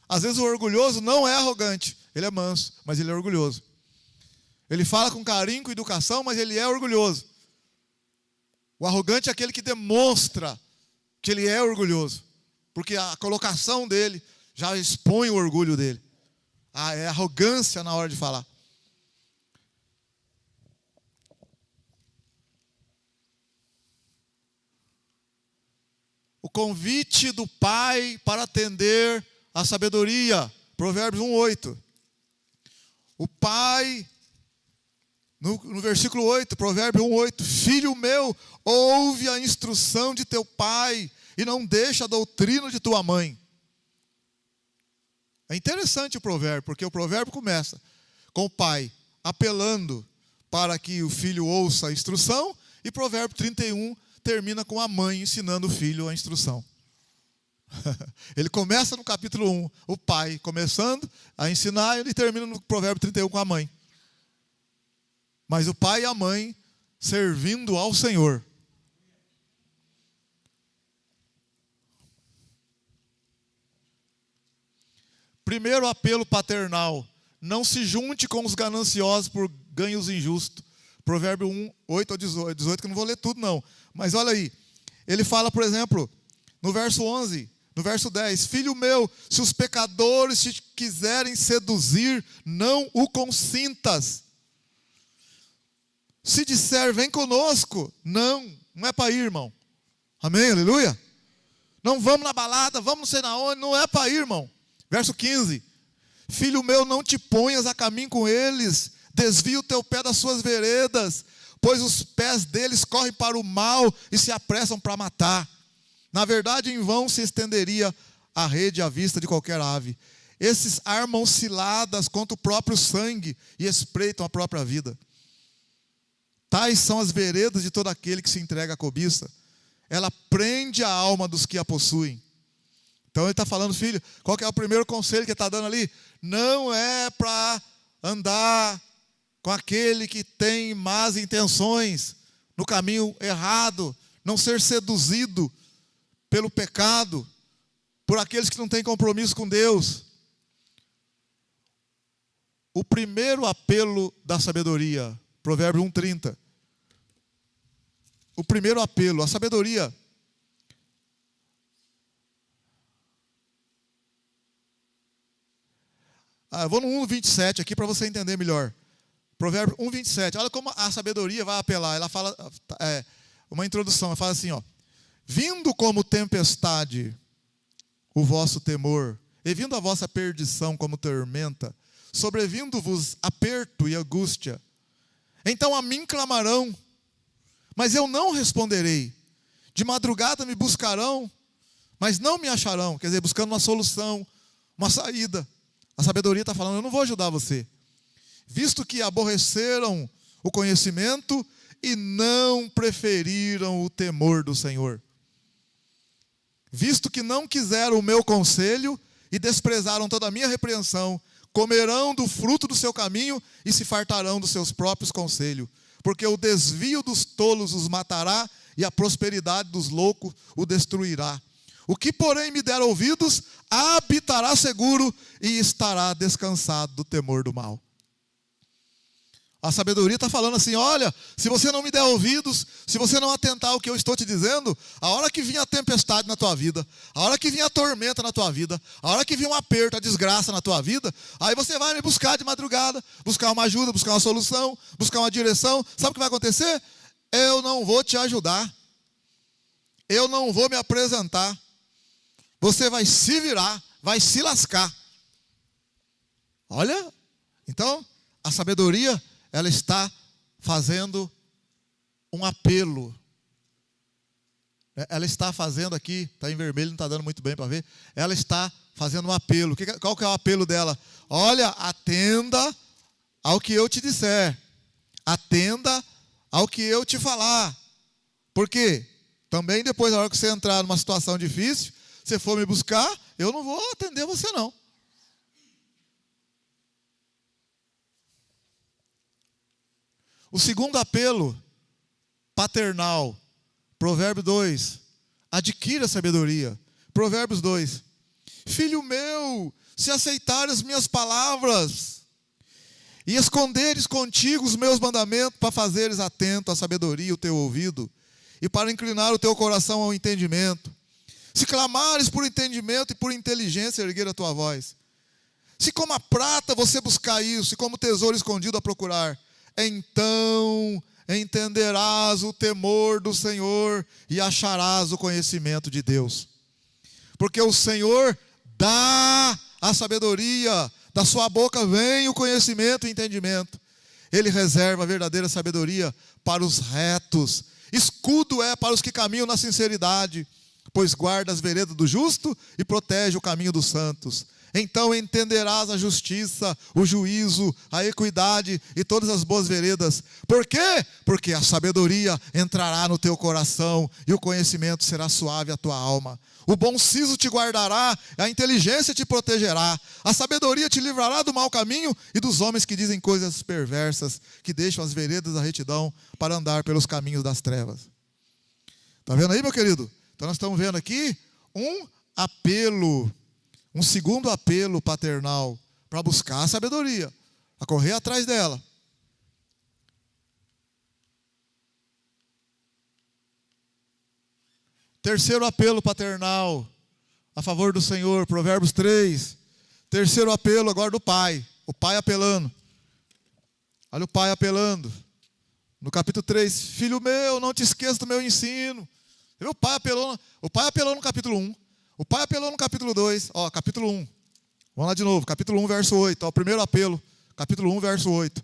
Às vezes o orgulhoso não é arrogante. Ele é manso, mas ele é orgulhoso. Ele fala com carinho, com educação, mas ele é orgulhoso. O arrogante é aquele que demonstra que ele é orgulhoso. Porque a colocação dele já expõe o orgulho dele. É arrogância na hora de falar. O convite do Pai para atender a sabedoria. Provérbios 1:8. O Pai, no versículo 8, Provérbios 1:8. Filho meu, ouve a instrução de teu pai e não deixa a doutrina de tua mãe. É interessante o provérbio, porque o provérbio começa com o pai apelando para que o filho ouça a instrução, e Provérbio 31 termina com a mãe ensinando o filho a instrução. Ele começa no capítulo 1, o pai começando a ensinar, e ele termina no Provérbio 31 com a mãe. Mas o pai e a mãe servindo ao Senhor. Primeiro apelo paternal: não se junte com os gananciosos por ganhos injustos. Provérbio 1, 8 ou 18, que eu não vou ler tudo não. Mas olha aí, ele fala, por exemplo, no verso 11, no verso 10, filho meu, se os pecadores te quiserem seduzir, não o consintas. Se disser, vem conosco, não é para ir, irmão. Amém, aleluia? Não vamos na balada, vamos não sei na onde, não é para ir, irmão. Verso 15, filho meu, não te ponhas a caminho com eles, desvia o teu pé das suas veredas, pois os pés deles correm para o mal e se apressam para matar. Na verdade, em vão se estenderia a rede à vista de qualquer ave. Esses armam ciladas contra o próprio sangue e espreitam a própria vida. Tais são as veredas de todo aquele que se entrega à cobiça. Ela prende a alma dos que a possuem. Então ele está falando, filho, qual que é o primeiro conselho que ele está dando ali? Não é para andar com aquele que tem más intenções, no caminho errado, não ser seduzido pelo pecado, por aqueles que não têm compromisso com Deus. O primeiro apelo da sabedoria, Provérbios 1:30. O primeiro apelo, a sabedoria. Eu vou no 1:27 aqui para você entender melhor. Provérbios 1:27. Olha como a sabedoria vai apelar. Ela fala, uma introdução, ela fala assim, ó. Vindo como tempestade o vosso temor, e vindo a vossa perdição como tormenta, sobrevindo-vos aperto e angústia, então a mim clamarão, mas eu não responderei. De madrugada me buscarão, mas não me acharão. Quer dizer, buscando uma solução, uma saída. A sabedoria está falando, eu não vou ajudar você. Visto que aborreceram o conhecimento e não preferiram o temor do Senhor. Visto que não quiseram o meu conselho e desprezaram toda a minha repreensão, comerão do fruto do seu caminho e se fartarão dos seus próprios conselhos. Porque o desvio dos tolos os matará e a prosperidade dos loucos o destruirá. O que, porém, me der ouvidos, habitará seguro e estará descansado do temor do mal. A sabedoria está falando assim, olha, se você não me der ouvidos, se você não atentar ao que eu estou te dizendo, a hora que vir a tempestade na tua vida, a hora que vir a tormenta na tua vida, a hora que vir um aperto, a desgraça na tua vida, aí você vai me buscar de madrugada, buscar uma ajuda, buscar uma solução, buscar uma direção. Sabe o que vai acontecer? Eu não vou te ajudar. Eu não vou me apresentar. Você vai se virar, vai se lascar. Olha, então, a sabedoria, ela está fazendo um apelo. Ela está fazendo aqui, está em vermelho, não está dando muito bem para ver. Ela está fazendo um apelo. Qual que é o apelo dela? Olha, atenda ao que eu te disser. Atenda ao que eu te falar. Por quê? Também depois, na hora que você entrar numa situação difícil, você for me buscar, eu não vou atender você não. O segundo apelo, paternal, Provérbios 2, adquira sabedoria. Provérbios 2, filho meu, se aceitares as minhas palavras e esconderes contigo os meus mandamentos, para fazeres atento à sabedoria o teu ouvido e para inclinar o teu coração ao entendimento. Se clamares por entendimento e por inteligência erguer a tua voz. Se como a prata você buscar isso, e como tesouro escondido a procurar, então entenderás o temor do Senhor e acharás o conhecimento de Deus. Porque o Senhor dá a sabedoria, da sua boca vem o conhecimento e o entendimento. Ele reserva a verdadeira sabedoria para os retos. Escudo é para os que caminham na sinceridade, pois guarda as veredas do justo e protege o caminho dos santos. Então entenderás a justiça, o juízo, a equidade e todas as boas veredas. Por quê? Porque a sabedoria entrará no teu coração e o conhecimento será suave à tua alma. O bom siso te guardará, a inteligência te protegerá. A sabedoria te livrará do mau caminho e dos homens que dizem coisas perversas, que deixam as veredas da retidão para andar pelos caminhos das trevas. Está vendo aí, meu querido? Então nós estamos vendo aqui um apelo. Um segundo apelo paternal para buscar a sabedoria, para correr atrás dela. Terceiro apelo paternal a favor do Senhor, Provérbios 3. Terceiro apelo agora do pai, o pai apelando. Olha o pai apelando. No capítulo 3, filho meu, não te esqueça do meu ensino. Você viu? O pai apelou no capítulo 1. O pai apelou no capítulo 2, capítulo 1. Vamos lá de novo, capítulo 1, verso 8. O primeiro apelo, capítulo 1, verso 8.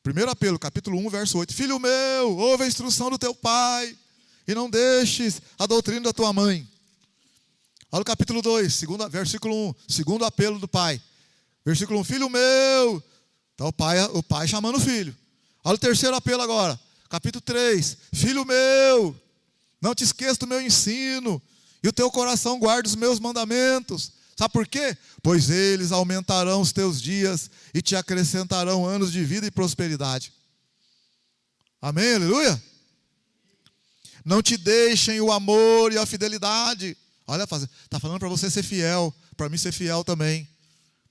Primeiro apelo, capítulo 1, verso 8. Filho meu, ouve a instrução do teu pai e não deixes a doutrina da tua mãe. Olha o capítulo 2, versículo 1, segundo apelo do pai. Versículo 1, filho meu. Então o pai chamando o filho. Olha o terceiro apelo agora. Capítulo 3, filho meu, não te esqueça do meu ensino, e o teu coração guarde os meus mandamentos. Sabe por quê? Pois eles aumentarão os teus dias e te acrescentarão anos de vida e prosperidade. Amém, aleluia? Não te deixem o amor e a fidelidade. Olha, está falando para você ser fiel, para mim ser fiel também.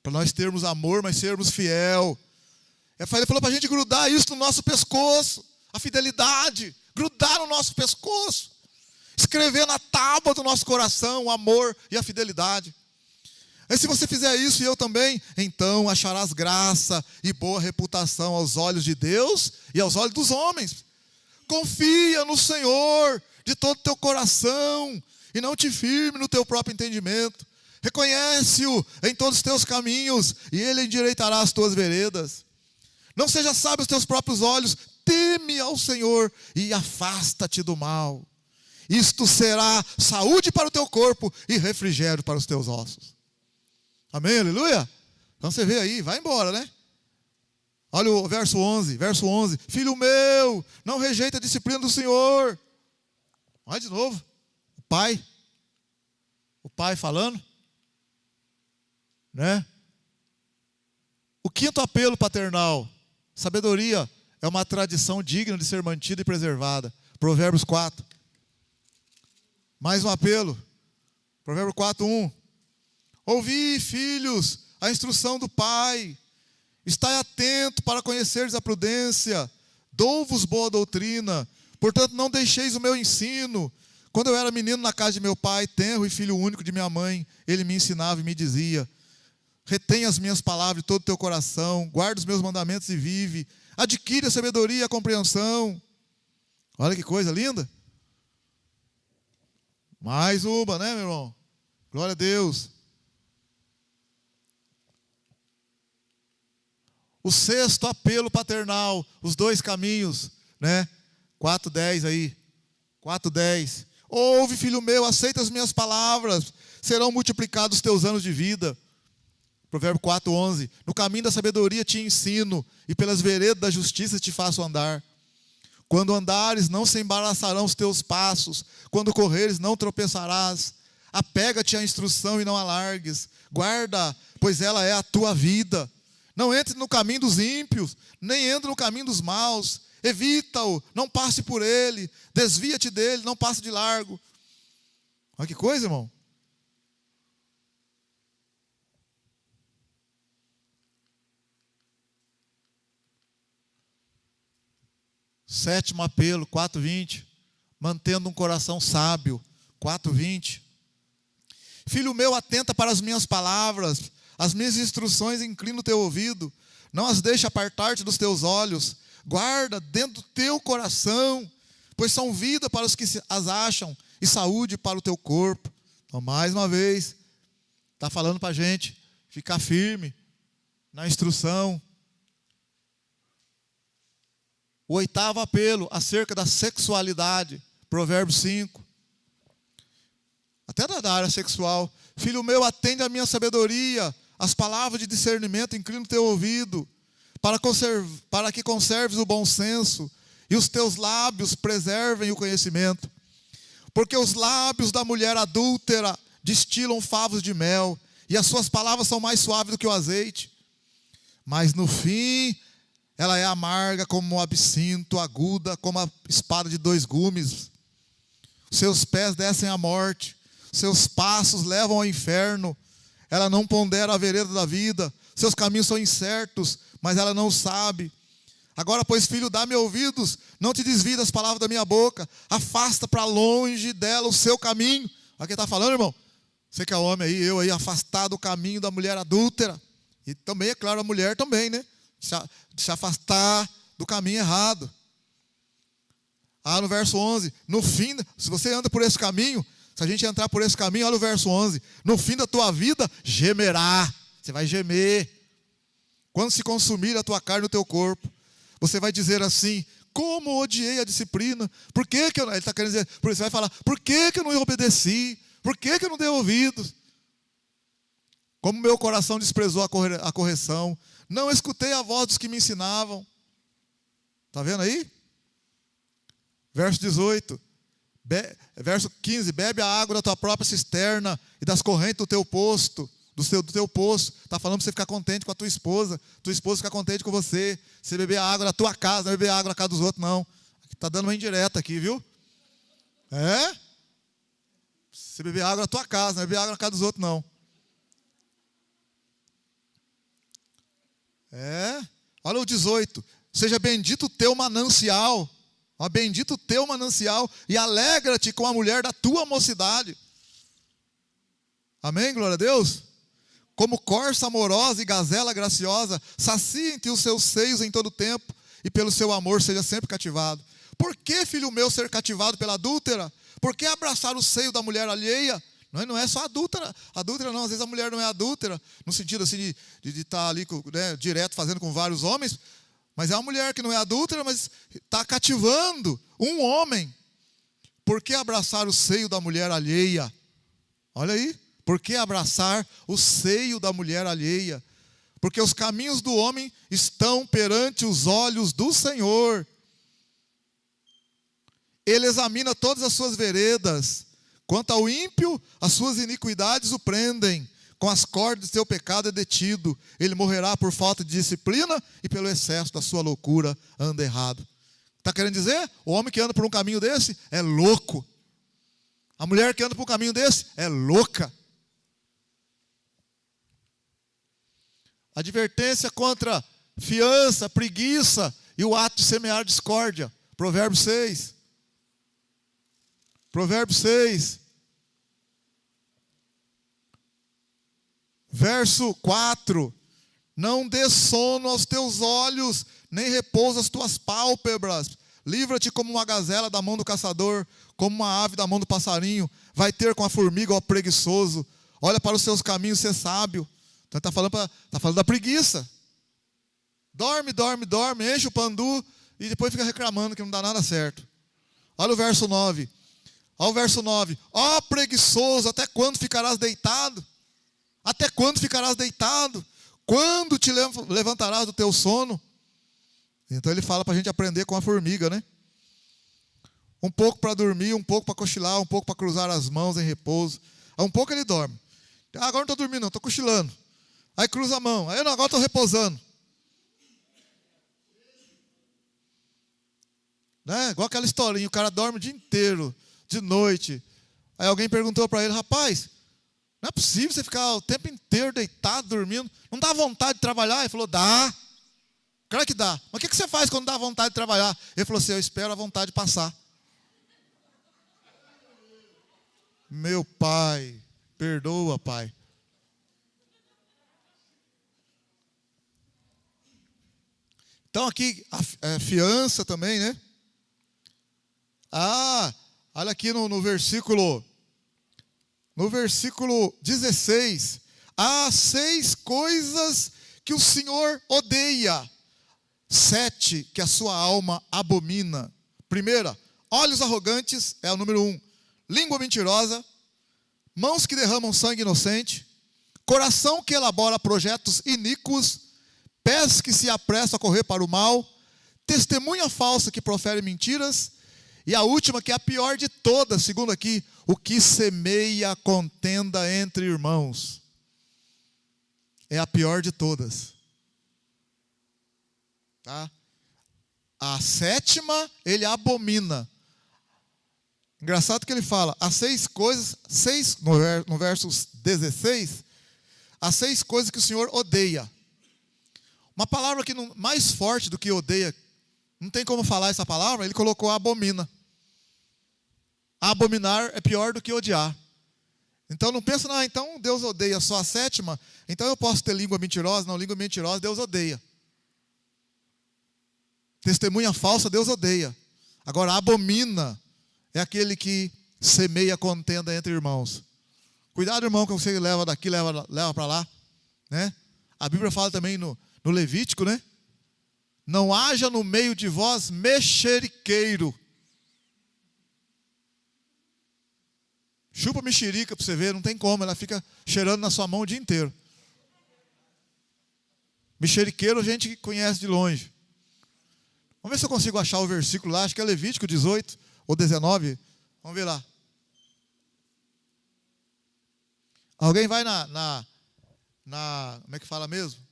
Para nós termos amor, mas sermos fiel. Ele falou para a gente grudar isso no nosso pescoço. A fidelidade, grudar no nosso pescoço. Escrever na tábua do nosso coração o amor e a fidelidade. E se você fizer isso e eu também, então acharás graça e boa reputação aos olhos de Deus e aos olhos dos homens. Confia no Senhor de todo o teu coração e não te firme no teu próprio entendimento. Reconhece-o em todos os teus caminhos e Ele endireitará as tuas veredas. Não seja sábio aos teus próprios olhos, teme ao Senhor e afasta-te do mal. Isto será saúde para o teu corpo e refrigério para os teus ossos. Amém, aleluia? Então você vê aí, vai embora, né? Olha o verso 11, filho meu, não rejeita a disciplina do Senhor. Olha de novo, o pai falando, né? O quinto apelo paternal, sabedoria é uma tradição digna de ser mantida e preservada. Provérbios 4. Mais um apelo, Provérbios 4:1. Ouvi, filhos, a instrução do pai. Estai atento para conheceres a prudência. Dou-vos boa doutrina. Portanto, não deixeis o meu ensino. Quando eu era menino na casa de meu pai, tenro e filho único de minha mãe, ele me ensinava e me dizia: retém as minhas palavras de todo o teu coração, guarda os meus mandamentos e vive. Adquire a sabedoria e a compreensão. Olha que coisa linda. Mais uma, né, meu irmão? Glória a Deus. O sexto apelo paternal, os dois caminhos, né? 4:10 aí. 4:10. Ouve, filho meu, aceita as minhas palavras, serão multiplicados os teus anos de vida. Provérbio 4:11. No caminho da sabedoria te ensino, e pelas veredas da justiça te faço andar. Quando andares, não se embaraçarão os teus passos. Quando correres, não tropeçarás. Apega-te à instrução e não a largues. Guarda, pois ela é a tua vida. Não entre no caminho dos ímpios, nem entre no caminho dos maus. Evita-o, não passe por ele. Desvia-te dele, não passe de largo. Olha que coisa, irmão. Sétimo apelo, 4:20. Mantendo um coração sábio, 4:20. Filho meu, atenta para as minhas palavras, as minhas instruções inclina o teu ouvido, não as deixe apartar-te dos teus olhos, guarda dentro do teu coração, pois são vida para os que as acham e saúde para o teu corpo. Então, mais uma vez, está falando para a gente ficar firme na instrução. O oitavo apelo, acerca da sexualidade, Provérbios 5. Até da área sexual. Filho meu, atende a minha sabedoria, as palavras de discernimento, inclina o teu ouvido, para que conserves o bom senso, e os teus lábios preservem o conhecimento. Porque os lábios da mulher adúltera destilam favos de mel, e as suas palavras são mais suaves do que o azeite. Mas no fim, ela é amarga como o absinto, aguda como a espada de 2 gumes. Seus pés descem à morte, seus passos levam ao inferno. Ela não pondera a vereda da vida, seus caminhos são incertos, mas ela não sabe. Agora, pois, filho, dá-me ouvidos, não te desvie das palavras da minha boca, afasta para longe dela o seu caminho. Olha quem está falando, irmão. Você que é homem aí, eu aí, afastar do caminho da mulher adúltera. E também, é claro, a mulher também, né? Se afastar do caminho errado. No verso 11, no fim, se você anda por esse caminho, se a gente entrar por esse caminho, olha o verso 11, no fim da tua vida, gemerá, você vai gemer, quando se consumir a tua carne e o teu corpo, você vai dizer assim, Como odiei a disciplina. Por que que eu... Ele está querendo dizer, por isso você vai falar, por que que eu não obedeci? Por que que eu não dei ouvidos? Como meu coração desprezou a correção. Não escutei a voz dos que me ensinavam. Está vendo aí? Verso 18. Verso 15. Bebe a água da tua própria cisterna e das correntes do teu poço. Do teu poço. Está falando para você ficar contente com a tua esposa. Tua esposa ficar contente com você. Você beber a água da tua casa, não beber a água da casa dos outros, não. Está dando uma indireta aqui, viu? É? Você beber água da tua casa, não beber água da casa dos outros, não. É? Olha o 18. Seja bendito o teu manancial. Ó, bendito o teu manancial. E alegra-te com a mulher da tua mocidade. Amém? Glória a Deus. Como corça amorosa e gazela graciosa, saciem-te os seus seios em todo o tempo, e pelo seu amor seja sempre cativado. Por que, filho meu, ser cativado pela adúltera? Por que abraçar o seio da mulher alheia? Não é só adúltera não, às vezes a mulher não é adúltera, no sentido assim de estar ali, né, direto fazendo com vários homens, mas é uma mulher que não é adúltera, mas está cativando um homem. Por que abraçar o seio da mulher alheia? Olha aí. Por que abraçar o seio da mulher alheia? Porque os caminhos do homem estão perante os olhos do Senhor. Ele examina todas as suas veredas. Quanto ao ímpio, as suas iniquidades o prendem. Com as cordas do seu pecado é detido. Ele morrerá por falta de disciplina e pelo excesso da sua loucura anda errado. Está querendo dizer? O homem que anda por um caminho desse é louco. A mulher que anda por um caminho desse é louca. Advertência contra fiança, preguiça e o ato de semear discórdia. Provérbios 6. Provérbios 6. Verso 4. Não dê sono aos teus olhos, nem repouso às tuas pálpebras. Livra-te como uma gazela da mão do caçador, como uma ave da mão do passarinho. Vai ter com a formiga, ó preguiçoso. Olha para os seus caminhos, ser sábio. Então está falando da preguiça. Dorme, enche o pandu e depois fica reclamando que não dá nada certo. Olha o verso 9. Olha o verso 9. Ó preguiçoso, até quando ficarás deitado? Até quando ficarás deitado? Quando te levantarás do teu sono? Então ele fala para a gente aprender com a formiga, né? Um pouco para dormir, um pouco para cochilar, um pouco para cruzar as mãos em repouso. Aí um pouco ele dorme. Agora não estou dormindo, não, estou cochilando. Aí cruza a mão. Aí não, agora estou repousando. Né? Igual aquela historinha, o cara dorme o dia inteiro, de noite. Aí alguém perguntou para ele, rapaz, não é possível você ficar o tempo inteiro deitado, dormindo. Não dá vontade de trabalhar? Ele falou, dá. Claro que dá. Mas o que você faz quando dá vontade de trabalhar? Ele falou assim, eu espero a vontade passar. Meu pai, perdoa, pai. Então aqui, a fiança também, né? Olha aqui no versículo 16. Há 6 coisas que o Senhor odeia. 7 que a sua alma abomina. Primeira, olhos arrogantes, é o número 1. Língua mentirosa. Mãos que derramam sangue inocente. Coração que elabora projetos iníquos. Pés que se apressam a correr para o mal. Testemunha falsa que profere mentiras. E a última, que é a pior de todas, segundo aqui, o que semeia contenda entre irmãos. É a pior de todas. Tá? A 7ª, ele abomina. Engraçado que ele fala, as 6 coisas, no verso 16, as 6 coisas que o Senhor odeia. Uma palavra que mais forte do que odeia, não tem como falar essa palavra, ele colocou abomina. Abominar é pior do que odiar. Então não pensa, então Deus odeia só a 7ª, então eu posso ter língua mentirosa. Não, língua mentirosa Deus odeia. Testemunha falsa Deus odeia. Agora abomina é aquele que semeia contenda entre irmãos. Cuidado, irmão, que você leva daqui, leva para lá, né? A Bíblia fala também no Levítico, né? não haja no meio de vós mexeriqueiro. Chupa mexerica para você ver, não tem como, ela fica cheirando na sua mão o dia inteiro. Mexeriqueiro a gente conhece de longe. Vamos ver se eu consigo achar o versículo lá, acho que é Levítico 18 ou 19. Vamos ver lá. Alguém vai como é que fala mesmo?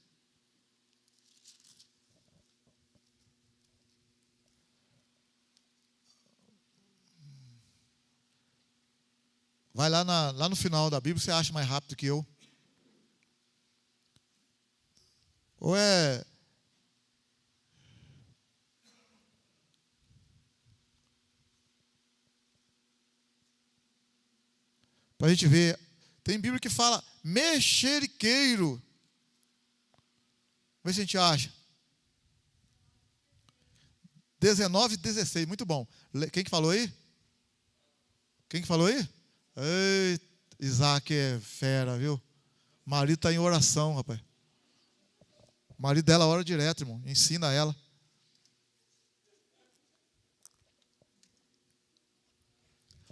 Vai lá no final da Bíblia, você acha mais rápido que eu. Ou é... Para a gente ver. Tem Bíblia que fala mexeriqueiro. Vê se a gente acha. 19 e 16, muito bom. Quem que falou aí? Quem que falou aí? Ei, Isaac é fera, viu? O marido está em oração, rapaz. O marido dela ora direto, irmão. Ensina ela.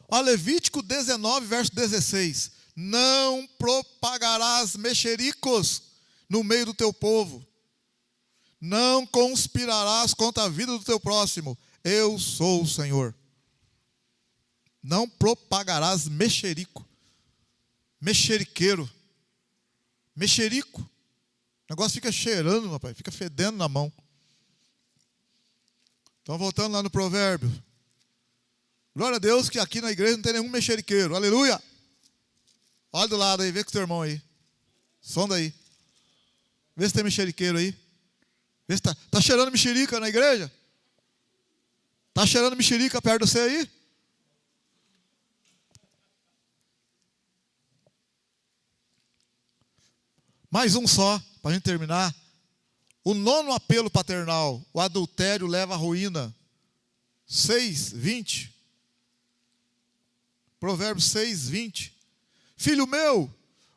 Ó, Levítico 19, verso 16. Não propagarás mexericos no meio do teu povo. Não conspirarás contra a vida do teu próximo. Eu sou o Senhor. Não propagarás mexerico. Mexeriqueiro. Mexerico. O negócio fica cheirando, rapaz. Fica fedendo na mão. Então, voltando lá no provérbio. Glória a Deus que aqui na igreja não tem nenhum mexeriqueiro. Aleluia. Olha do lado aí, vê com o teu irmão aí. Sonda aí. Vê se tem mexeriqueiro aí. Vê se tá cheirando mexerica na igreja? Tá cheirando mexerica perto de você aí? Mais um só, para a gente terminar. O 9º apelo paternal. O adultério leva à ruína. 6:20. Provérbios 6:20. Filho meu,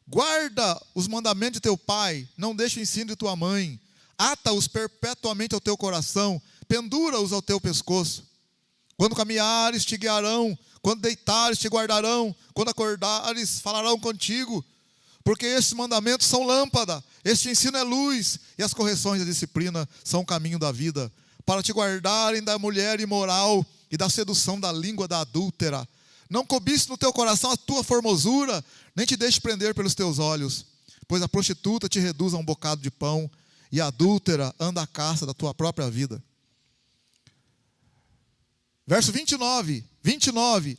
guarda os mandamentos de teu pai, não deixe o ensino de tua mãe. Ata-os perpetuamente ao teu coração, pendura-os ao teu pescoço. Quando caminhares, te guiarão. Quando deitares, te guardarão. Quando acordares, falarão contigo. Porque esses mandamentos são lâmpada, este ensino é luz, e as correções da disciplina são o caminho da vida. Para te guardarem da mulher imoral e da sedução da língua da adúltera. Não cobices no teu coração a tua formosura, nem te deixe prender pelos teus olhos. Pois a prostituta te reduz a um bocado de pão, e a adúltera anda à caça da tua própria vida. Verso 29.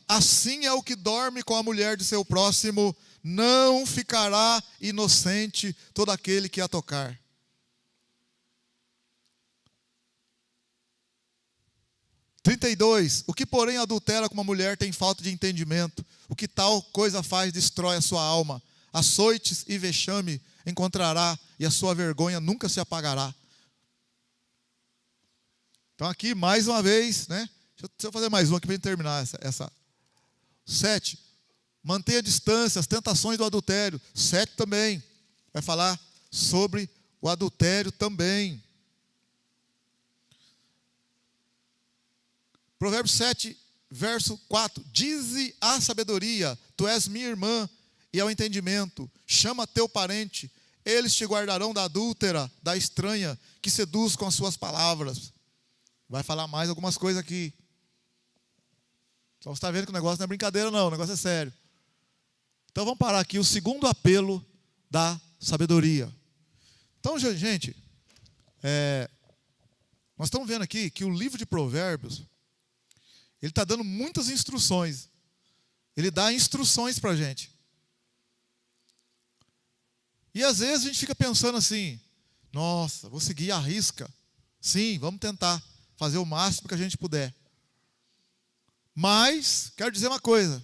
Assim é o que dorme com a mulher de seu próximo, não ficará inocente todo aquele que a tocar. O que porém adultera com uma mulher tem falta de entendimento. O que tal coisa faz destrói a sua alma. Açoites e vexame encontrará, e a sua vergonha nunca se apagará. Então aqui mais uma vez, né? Deixa eu fazer mais uma aqui para gente terminar essa. 7. Mantenha a distância, as tentações do adultério. 7 também. Vai falar sobre o adultério também. Provérbios 7, verso 4. Dize à sabedoria, tu és minha irmã, e ao entendimento, chama teu parente, eles te guardarão da adúltera, da estranha, que seduz com as suas palavras. Vai falar mais algumas coisas aqui. Então você está vendo que o negócio não é brincadeira não, o negócio é sério. Então vamos parar aqui, o segundo apelo da sabedoria. Então, gente, nós estamos vendo aqui que o livro de Provérbios, ele está dando muitas instruções. Ele dá instruções para a gente. E às vezes a gente fica pensando assim, nossa, vou seguir a risca. Sim, vamos tentar fazer o máximo que a gente puder. Mas, quero dizer uma coisa.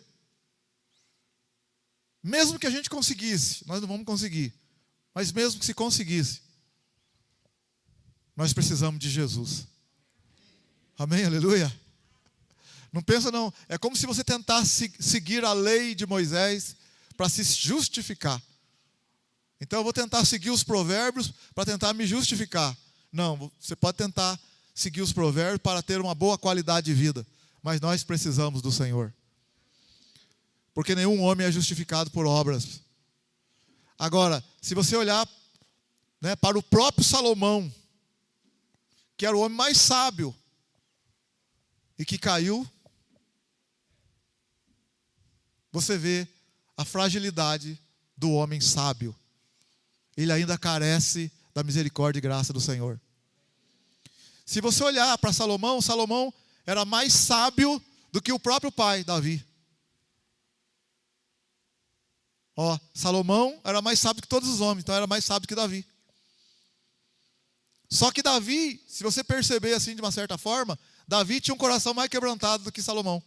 Mesmo que a gente conseguisse, nós não vamos conseguir. Mas mesmo que se conseguisse, nós precisamos de Jesus. Amém? Aleluia? Não pensa não. É como se você tentasse seguir a lei de Moisés para se justificar. Então eu vou tentar seguir os provérbios para tentar me justificar. Não, você pode tentar seguir os provérbios para ter uma boa qualidade de vida, mas nós precisamos do Senhor. Porque nenhum homem é justificado por obras. Agora, se você olhar, né, para o próprio Salomão, que era o homem mais sábio, e que caiu, você vê a fragilidade do homem sábio. Ele ainda carece da misericórdia e graça do Senhor. Se você olhar para Salomão, Salomão era mais sábio do que o próprio pai, Davi. Salomão era mais sábio que todos os homens, então era mais sábio que Davi. Só que Davi, se você perceber assim de uma certa forma, Davi tinha um coração mais quebrantado do que Salomão.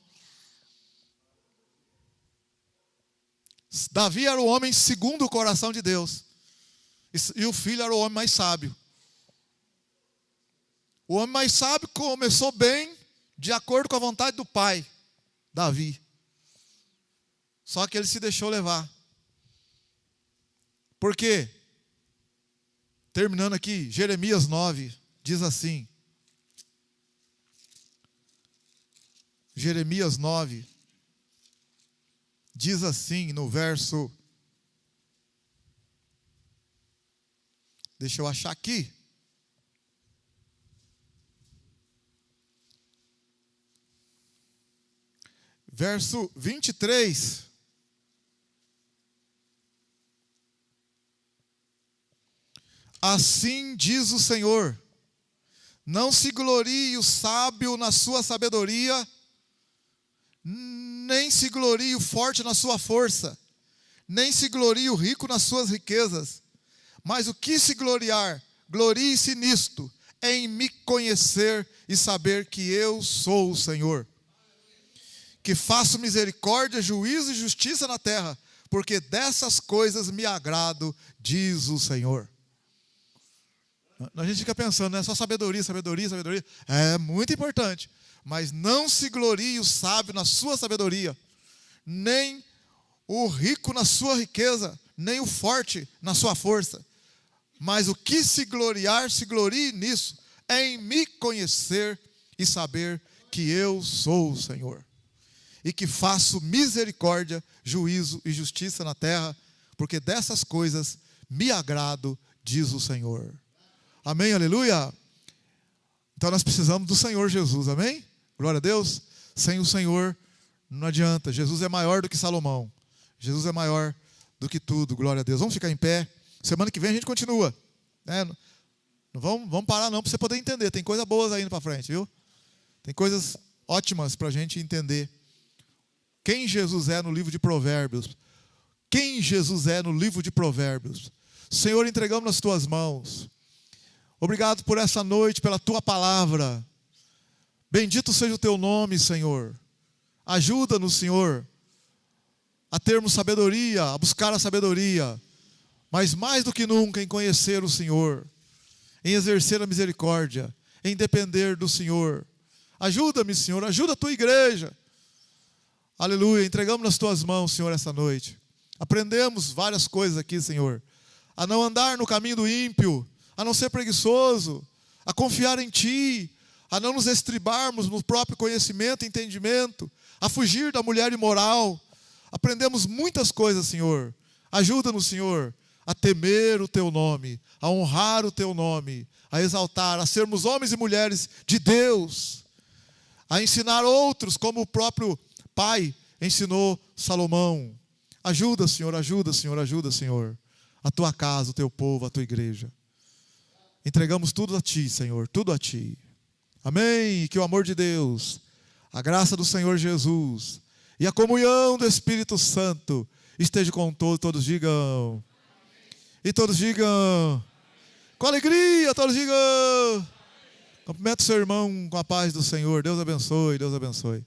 Davi era o homem segundo o coração de Deus. E o filho era o homem mais sábio. O homem mais sábio começou bem, de acordo com a vontade do pai, Davi. Só que ele se deixou levar. Por quê? Terminando aqui, Jeremias 9, diz assim. Jeremias 9, diz assim no verso... Deixa eu achar aqui. Verso 23. Assim diz o Senhor: não se glorie o sábio na sua sabedoria, nem se glorie o forte na sua força, nem se glorie o rico nas suas riquezas. Mas o que se gloriar, glorie-se nisto, em me conhecer e saber que eu sou o Senhor, que faço misericórdia, juízo e justiça na terra, porque dessas coisas me agrado, diz o Senhor. A gente fica pensando, né? Só sabedoria, sabedoria, sabedoria. É muito importante. Mas não se glorie o sábio na sua sabedoria, nem o rico na sua riqueza, nem o forte na sua força. Mas o que se gloriar, se glorie nisso, em me conhecer e saber que eu sou o Senhor. E que faço misericórdia, juízo e justiça na terra, porque dessas coisas me agrado, diz o Senhor. Amém, aleluia? Então nós precisamos do Senhor Jesus, amém? Glória a Deus. Sem o Senhor não adianta. Jesus é maior do que Salomão. Jesus é maior do que tudo, glória a Deus. Vamos ficar em pé. Semana que vem a gente continua. Não vamos parar não, para você poder entender. Tem coisas boas aí indo para frente, viu? Tem coisas ótimas para a gente entender. Quem Jesus é no livro de Provérbios. Quem Jesus é no livro de Provérbios. Senhor, entregamos nas tuas mãos. Obrigado por essa noite, pela tua palavra. Bendito seja o teu nome, Senhor. Ajuda-nos, Senhor, a termos sabedoria, a buscar a sabedoria. Mas mais do que nunca em conhecer o Senhor, em exercer a misericórdia, em depender do Senhor. Ajuda-me, Senhor, ajuda a tua igreja. Aleluia, entregamos nas tuas mãos, Senhor, essa noite. Aprendemos várias coisas aqui, Senhor. A não andar no caminho do ímpio, a não ser preguiçoso, a confiar em Ti, a não nos estribarmos no próprio conhecimento e entendimento, a fugir da mulher imoral. Aprendemos muitas coisas, Senhor. Ajuda-nos, Senhor, a temer o Teu nome, a honrar o Teu nome, a exaltar, a sermos homens e mulheres de Deus, a ensinar outros como o próprio Pai ensinou Salomão. Ajuda, Senhor, ajuda, Senhor, ajuda, Senhor, a Tua casa, o Teu povo, a Tua igreja. Entregamos tudo a Ti, Senhor, tudo a Ti. Amém. Que o amor de Deus, a graça do Senhor Jesus e a comunhão do Espírito Santo esteja com todos. Todos digam. E todos digam. Com alegria, todos digam. Cumprimenta o seu irmão com a paz do Senhor. Deus abençoe, Deus abençoe.